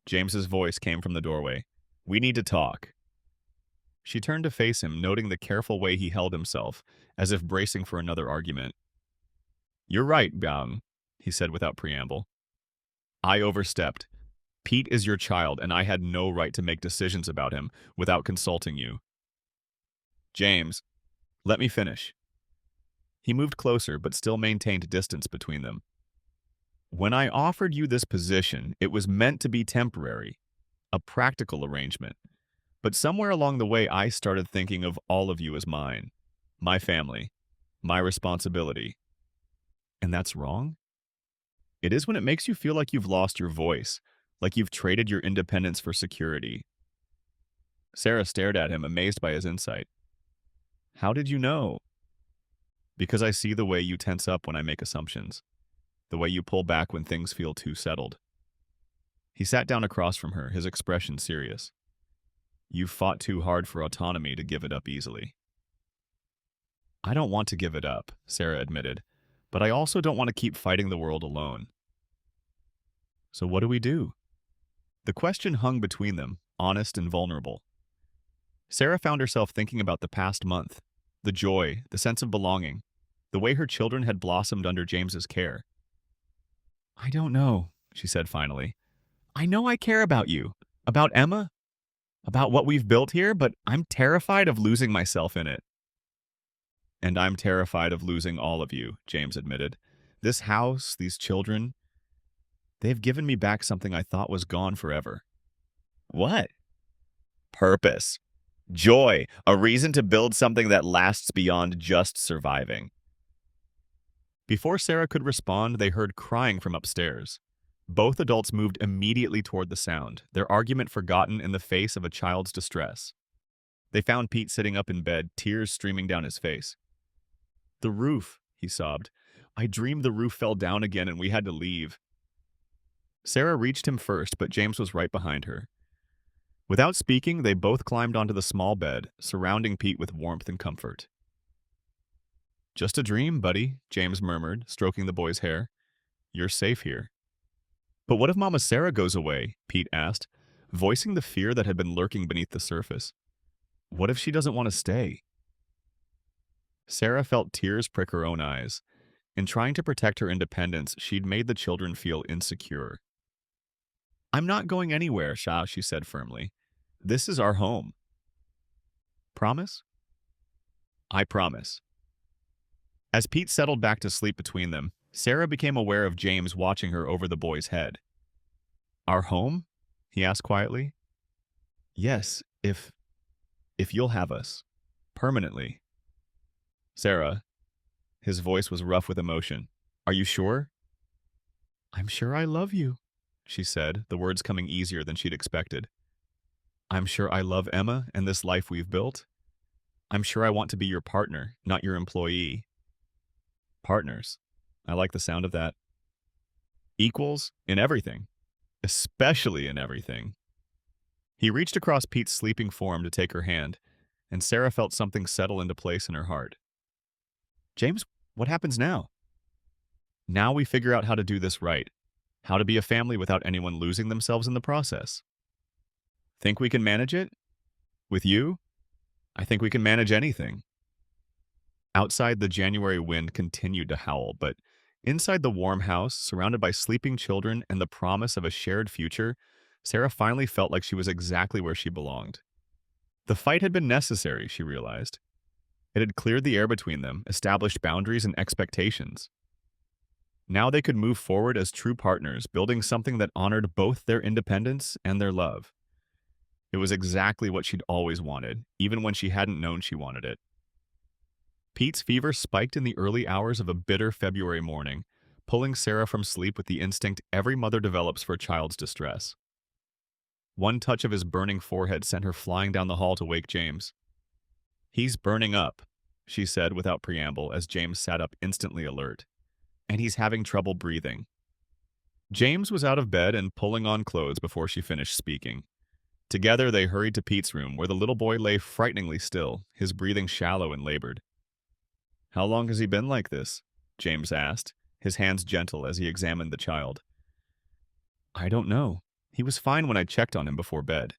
Speaker 1: James's voice came from the doorway. "We need to talk." She turned to face him, noting the careful way he held himself, as if bracing for another argument. "You're right, Byung," he said without preamble. "I overstepped. Pete is your child, and I had no right to make decisions about him without consulting you." "James, let me finish." He moved closer, but still maintained distance between them. "When I offered you this position, it was meant to be temporary, a practical arrangement. But somewhere along the way, I started thinking of all of you as mine, my family, my responsibility. And that's wrong? It is when it makes you feel like you've lost your voice, like you've traded your independence for security." Sarah stared at him, amazed by his insight. "How did you know?" "Because I see the way you tense up when I make assumptions, the way you pull back when things feel too settled." He sat down across from her, his expression serious. "You've fought too hard for autonomy to give it up easily." "I don't want to give it up," Sarah admitted, "but I also don't want to keep fighting the world alone." "So what do we do?" The question hung between them, honest and vulnerable. Sarah found herself thinking about the past month, the joy, the sense of belonging, the way her children had blossomed under James's care. "I don't know," she said finally. "I know I care about you, about Emma, about what we've built here, but I'm terrified of losing myself in it." "And I'm terrified of losing all of you," James admitted. "This house, these children, they've given me back something I thought was gone forever." "What?" "Purpose. Joy. A reason to build something that lasts beyond just surviving." Before Sarah could respond, they heard crying from upstairs. Both adults moved immediately toward the sound, their argument forgotten in the face of a child's distress. They found Pete sitting up in bed, tears streaming down his face. "The roof," he sobbed. "I dreamed the roof fell down again and we had to leave." Sarah reached him first, but James was right behind her. Without speaking, they both climbed onto the small bed, surrounding Pete with warmth and comfort. "Just a dream, buddy," James murmured, stroking the boy's hair. "You're safe here." "But what if Mama Sarah goes away?" Pete asked, voicing the fear that had been lurking beneath the surface. "What if she doesn't want to stay?" Sarah felt tears prick her own eyes. In trying to protect her independence, she'd made the children feel insecure. "I'm not going anywhere," she said firmly. "This is our home." "Promise?" "I promise." As Pete settled back to sleep between them, Sarah became aware of James watching her over the boy's head. "Our home?" he asked quietly. "Yes, if you'll have us. Permanently." "Sarah," his voice was rough with emotion. "Are you sure?" "I'm sure I love you," she said, the words coming easier than she'd expected. "I'm sure I love Emma and this life we've built. I'm sure I want to be your partner, not your employee." Partners. I like the sound of that. Equals in everything. Especially in everything. He reached across Pete's sleeping form to take her hand, and Sarah felt something settle into place in her heart. "James, what happens now?" "Now we figure out how to do this right. How to be a family without anyone losing themselves in the process." "Think we can manage it? With you? I think we can manage anything." Outside, the January wind continued to howl, but inside the warm house, surrounded by sleeping children and the promise of a shared future, Sarah finally felt like she was exactly where she belonged. The fight had been necessary, she realized. It had cleared the air between them, established boundaries and expectations. Now they could move forward as true partners, building something that honored both their independence and their love. It was exactly what she'd always wanted, even when she hadn't known she wanted it. Pete's fever spiked in the early hours of a bitter February morning, pulling Sarah from sleep with the instinct every mother develops for a child's distress. One touch of his burning forehead sent her flying down the hall to wake James. "He's burning up," she said without preamble as James sat up instantly alert. "And he's having trouble breathing." James was out of bed and pulling on clothes before she finished speaking. Together they hurried to Pete's room, where the little boy lay frighteningly still, his breathing shallow and labored. "How long has he been like this?" James asked, his hands gentle as he examined the child. "I don't know. He was fine when I checked on him before bed."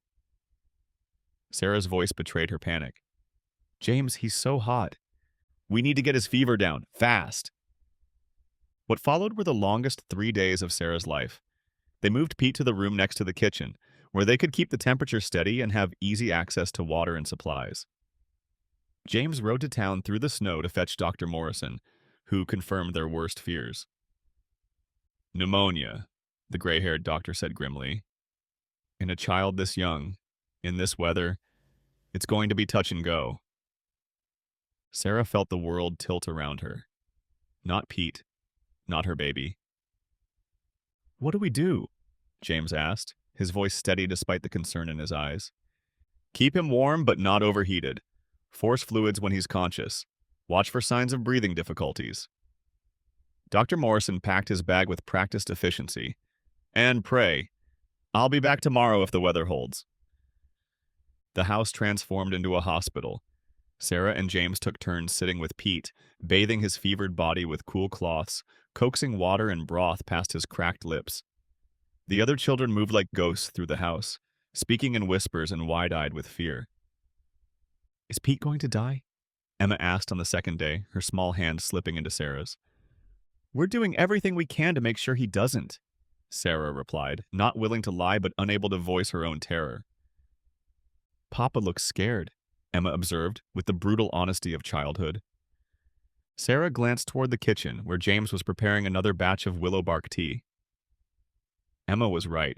Speaker 1: Sarah's voice betrayed her panic. "James, he's so hot. We need to get his fever down, fast." What followed were the longest 3 days of Sarah's life. They moved Pete to the room next to the kitchen, where they could keep the temperature steady and have easy access to water and supplies. James rode to town through the snow to fetch Dr. Morrison, who confirmed their worst fears. "Pneumonia," the gray-haired doctor said grimly. "In a child this young, in this weather, it's going to be touch and go." Sarah felt the world tilt around her. Not Pete, not her baby. "What do we do?" James asked, his voice steady despite the concern in his eyes. "Keep him warm but not overheated. Force fluids when he's conscious. Watch for signs of breathing difficulties." Dr. Morrison packed his bag with practiced efficiency. "And pray. I'll be back tomorrow if the weather holds." The house transformed into a hospital. Sarah and James took turns sitting with Pete, bathing his fevered body with cool cloths, coaxing water and broth past his cracked lips. The other children moved like ghosts through the house, speaking in whispers and wide-eyed with fear. "Is Pete going to die?" Emma asked on the second day, her small hand slipping into Sarah's. "We're doing everything we can to make sure he doesn't," Sarah replied, not willing to lie but unable to voice her own terror. "Papa looks scared," Emma observed, with the brutal honesty of childhood. Sarah glanced toward the kitchen, where James was preparing another batch of willow bark tea. Emma was right.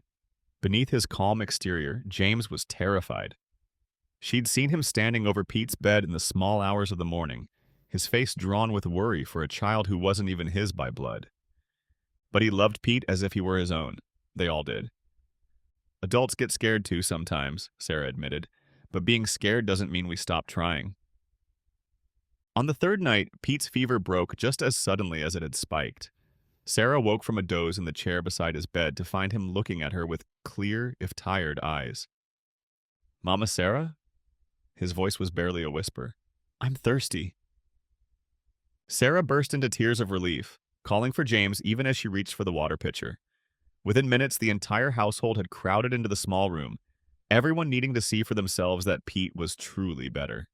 Speaker 1: Beneath his calm exterior, James was terrified. She'd seen him standing over Pete's bed in the small hours of the morning, his face drawn with worry for a child who wasn't even his by blood. But he loved Pete as if he were his own. They all did. "Adults get scared too sometimes," Sarah admitted, but being scared doesn't mean we stop trying. On the third night, Pete's fever broke just as suddenly as it had spiked. Sarah woke from a doze in the chair beside his bed to find him looking at her with clear, if tired, eyes. "Mama Sarah?" His voice was barely a whisper. "I'm thirsty." Sarah burst into tears of relief, calling for James even as she reached for the water pitcher. Within minutes, the entire household had crowded into the small room, everyone needing to see for themselves that Pete was truly better.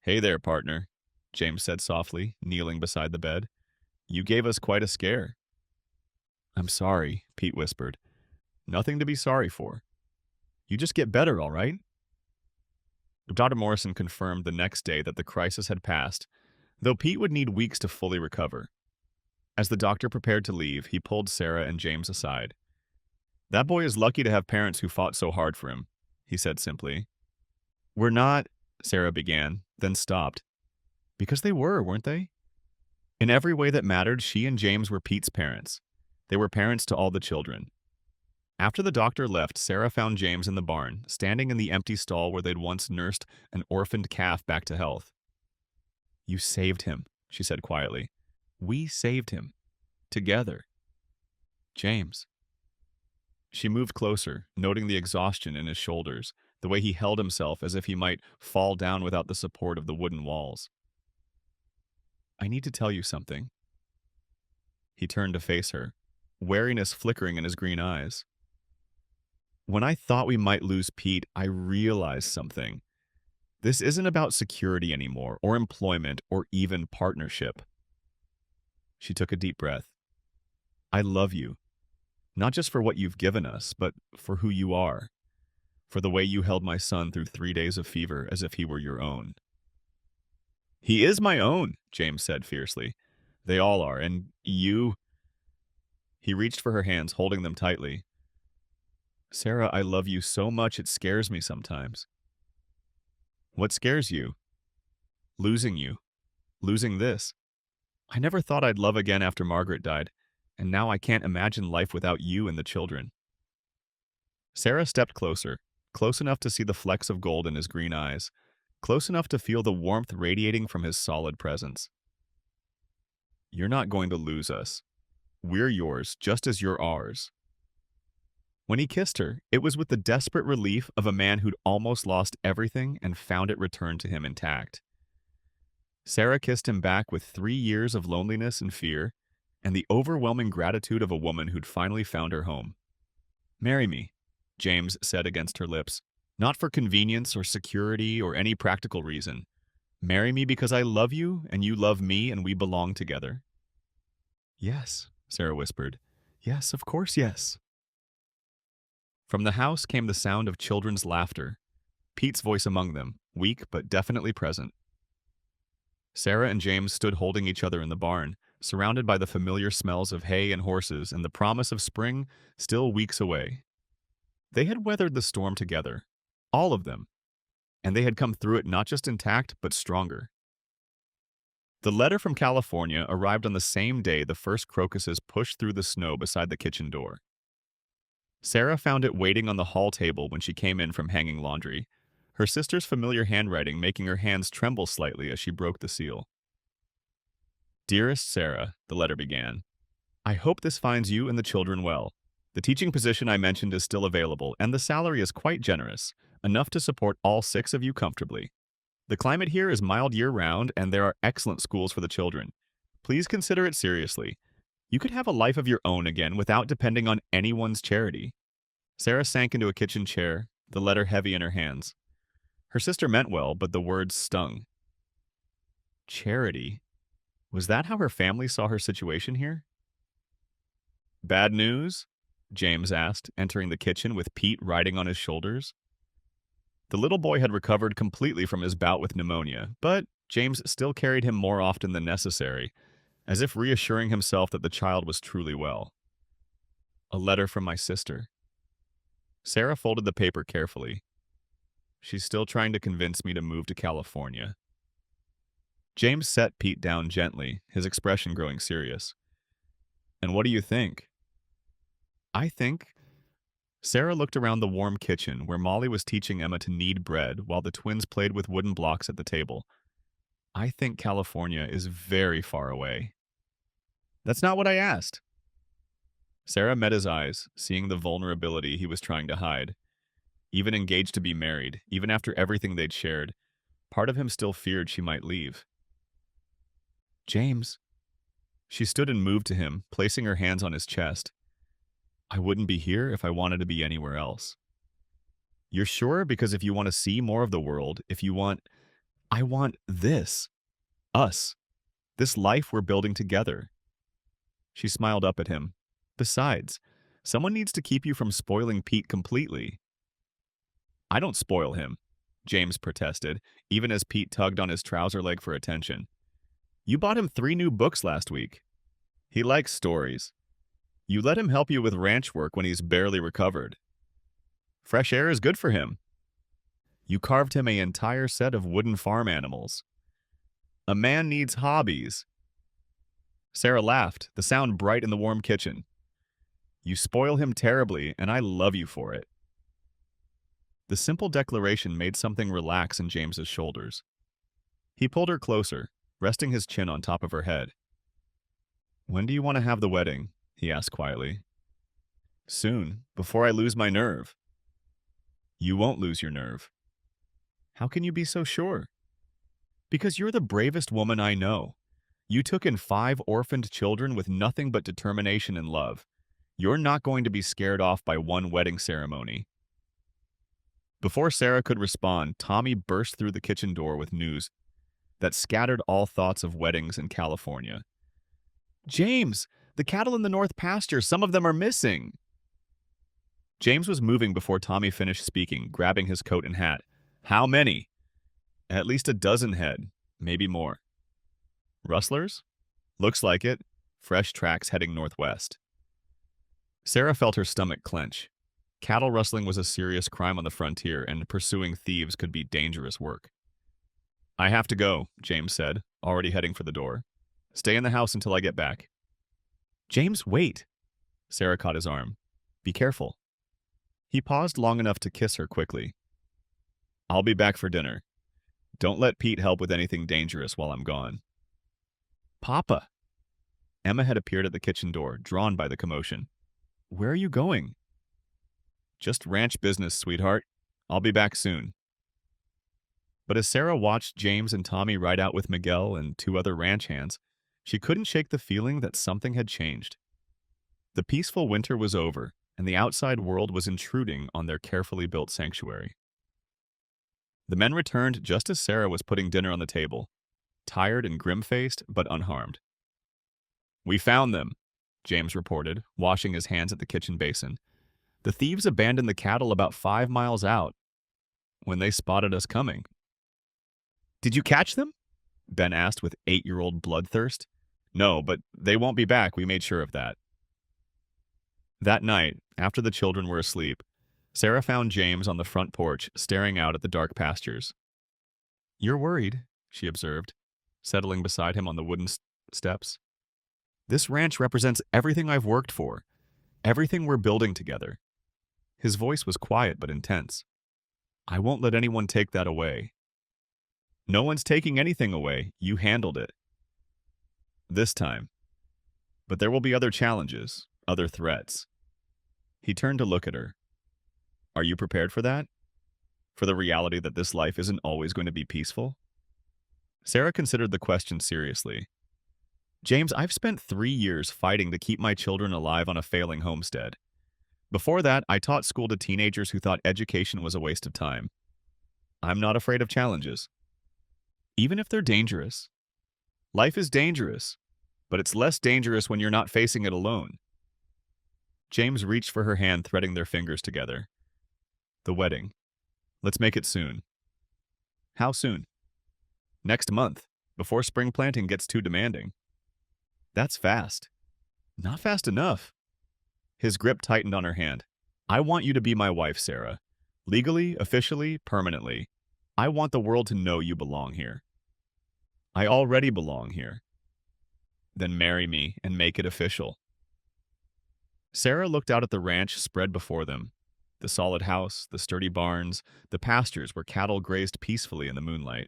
Speaker 1: "Hey there, partner," James said softly, kneeling beside the bed. "You gave us quite a scare." "I'm sorry," Pete whispered. "Nothing to be sorry for. You just get better, all right?" Dr. Morrison confirmed the next day that the crisis had passed, though Pete would need weeks to fully recover. As the doctor prepared to leave, he pulled Sarah and James aside. "That boy is lucky to have parents who fought so hard for him," he said simply. "We're not," Sarah began, then stopped. Because they were, weren't they? In every way that mattered, she and James were Pete's parents. They were parents to all the children. After the doctor left, Sarah found James in the barn, standing in the empty stall where they'd once nursed an orphaned calf back to health. "You saved him," she said quietly. "We saved him. Together. James." She moved closer, noting the exhaustion in his shoulders, the way he held himself as if he might fall down without the support of the wooden walls. "I need to tell you something." He turned to face her, wariness flickering in his green eyes. "When I thought we might lose Pete, I realized something. This isn't about security anymore, or employment, or even partnership." She took a deep breath. "I love you. Not just for what you've given us, but for who you are. For the way you held my son through 3 days of fever as if he were your own." "He is my own," James said fiercely. "They all are, and you—" He reached for her hands, holding them tightly. "Sarah, I love you so much it scares me sometimes." "What scares you?" "Losing you. Losing this. I never thought I'd love again after Margaret died, and now I can't imagine life without you and the children." Sarah stepped closer, close enough to see the flecks of gold in his green eyes, close enough to feel the warmth radiating from his solid presence. "You're not going to lose us. We're yours, just as you're ours." When he kissed her, it was with the desperate relief of a man who'd almost lost everything and found it returned to him intact. Sarah kissed him back with 3 years of loneliness and fear, and the overwhelming gratitude of a woman who'd finally found her home. "Marry me," James said against her lips, "not for convenience or security or any practical reason. Marry me because I love you and you love me and we belong together." "Yes," Sarah whispered. "Yes, of course, yes." From the house came the sound of children's laughter, Pete's voice among them, weak but definitely present. Sarah and James stood holding each other in the barn, surrounded by the familiar smells of hay and horses and the promise of spring still weeks away. They had weathered the storm together, all of them, and they had come through it not just intact, but stronger. The letter from California arrived on the same day the first crocuses pushed through the snow beside the kitchen door. Sarah found it waiting on the hall table when she came in from hanging laundry, her sister's familiar handwriting making her hands tremble slightly as she broke the seal. "Dearest Sarah," the letter began, "I hope this finds you and the children well. The teaching position I mentioned is still available, and the salary is quite generous, enough to support all 6 of you comfortably. The climate here is mild year-round, and there are excellent schools for the children. Please consider it seriously. You could have a life of your own again without depending on anyone's charity." Sarah sank into a kitchen chair, the letter heavy in her hands. Her sister meant well, but the words stung. Charity? Was that how her family saw her situation here? "Bad news?" James asked, entering the kitchen with Pete riding on his shoulders. The little boy had recovered completely from his bout with pneumonia, but James still carried him more often than necessary, as if reassuring himself that the child was truly well. "A letter from my sister." Sarah folded the paper carefully. "She's still trying to convince me to move to California." James set Pete down gently, his expression growing serious. "And what do you think?" "I think Sarah looked around the warm kitchen where Molly was teaching Emma to knead bread while the twins played with wooden blocks at the table. I think California is very far away. That's not what I asked. Sarah met his eyes, seeing the vulnerability he was trying to hide. Even engaged to be married, even after everything they'd shared, part of him still feared she might leave. James. She stood and moved to him, placing her hands on his chest. I wouldn't be here if I wanted to be anywhere else. You're sure? Because if you want to see more of the world, I want this. Us. This life we're building together. She smiled up at him. Besides, someone needs to keep you from spoiling Pete completely. I don't spoil him, James protested, even as Pete tugged on his trouser leg for attention. You bought him 3 new books last week. He likes stories. You let him help you with ranch work when he's barely recovered. Fresh air is good for him. You carved him an entire set of wooden farm animals. A man needs hobbies. Sarah laughed, the sound bright in the warm kitchen. You spoil him terribly, and I love you for it. The simple declaration made something relax in James's shoulders. He pulled her closer, resting his chin on top of her head. When do you want to have the wedding? He asked quietly. Soon, before I lose my nerve. You won't lose your nerve. How can you be so sure? Because you're the bravest woman I know. You took in 5 orphaned children with nothing but determination and love. You're not going to be scared off by one wedding ceremony. Before Sarah could respond, Tommy burst through the kitchen door with news that scattered all thoughts of weddings in California. James, the cattle in the north pasture, some of them are missing. James was moving before Tommy finished speaking, grabbing his coat and hat. How many? At least a dozen head, maybe more. Rustlers? Looks like it. Fresh tracks heading northwest. Sarah felt her stomach clench. Cattle rustling was a serious crime on the frontier, and pursuing thieves could be dangerous work. I have to go, James said, already heading for the door. Stay in the house until I get back. James, wait. Sarah caught his arm. Be careful. He paused long enough to kiss her quickly. I'll be back for dinner. Don't let Pete help with anything dangerous while I'm gone. Papa. Emma had appeared at the kitchen door, drawn by the commotion. Where are you going? Just ranch business, sweetheart. I'll be back soon. But as Sarah watched James and Tommy ride out with Miguel and 2 other ranch hands, she couldn't shake the feeling that something had changed. The peaceful winter was over, and the outside world was intruding on their carefully built sanctuary. The men returned just as Sarah was putting dinner on the table, tired and grim-faced, but unharmed. We found them, James reported, washing his hands at the kitchen basin. The thieves abandoned the cattle about 5 miles out when they spotted us coming. Did you catch them? Ben asked with 8-year-old bloodthirst. No, but they won't be back. We made sure of that. That night, after the children were asleep, Sarah found James on the front porch, staring out at the dark pastures. You're worried, she observed, settling beside him on the wooden steps. This ranch represents everything I've worked for, everything we're building together. His voice was quiet but intense. I won't let anyone take that away. No one's taking anything away. You handled it. This time. But there will be other challenges, other threats. He turned to look at her. Are you prepared for that? For the reality that this life isn't always going to be peaceful? Sarah considered the question seriously. James, I've spent 3 years fighting to keep my children alive on a failing homestead. Before that, I taught school to teenagers who thought education was a waste of time. I'm not afraid of challenges. Even if they're dangerous. Life is dangerous, but it's less dangerous when you're not facing it alone. James reached for her hand, threading their fingers together. The wedding. Let's make it soon. How soon? Next month, before spring planting gets too demanding. That's fast. Not fast enough. His grip tightened on her hand. I want you to be my wife, Sarah. Legally, officially, permanently. I want the world to know you belong here. I already belong here. Then marry me and make it official. Sarah looked out at the ranch spread before them, The solid house, the sturdy barns, the pastures where cattle grazed peacefully in the moonlight.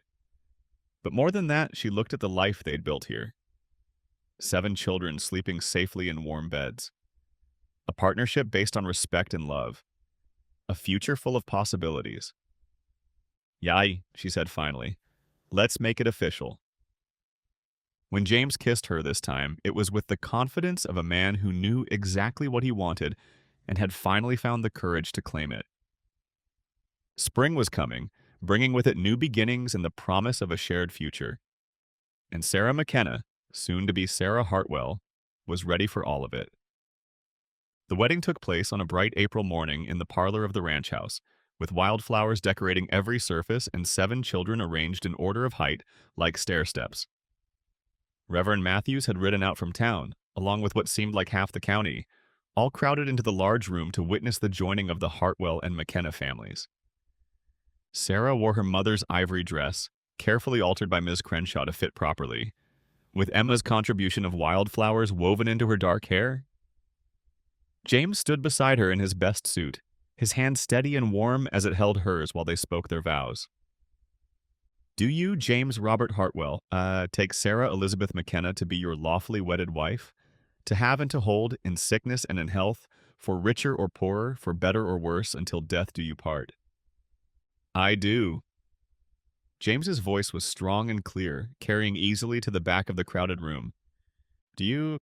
Speaker 1: But more than that, she looked at the life they'd built here. 7 children sleeping safely in warm beds. A partnership based on respect and love. A future full of possibilities. Yai, she said finally. Let's make it official. When James kissed her this time, it was with the confidence of a man who knew exactly what he wanted and had finally found the courage to claim it. Spring was coming, bringing with it new beginnings and the promise of a shared future. And Sarah McKenna, soon to be Sarah Hartwell, was ready for all of it. The wedding took place on a bright April morning in the parlor of the ranch house, with wildflowers decorating every surface and 7 children arranged in order of height like stair steps. Reverend Matthews had ridden out from town, along with what seemed like half the county, all crowded into the large room to witness the joining of the Hartwell and McKenna families. Sarah wore her mother's ivory dress, carefully altered by Ms. Crenshaw to fit properly, with Emma's contribution of wildflowers woven into her dark hair. James stood beside her in his best suit, his hand steady and warm as it held hers while they spoke their vows. Do you, James Robert Hartwell, take Sarah Elizabeth McKenna to be your lawfully wedded wife, to have and to hold, in sickness and in health, for richer or poorer, for better or worse, until death do you part? I do. James's voice was strong and clear, carrying easily to the back of the crowded room. Do you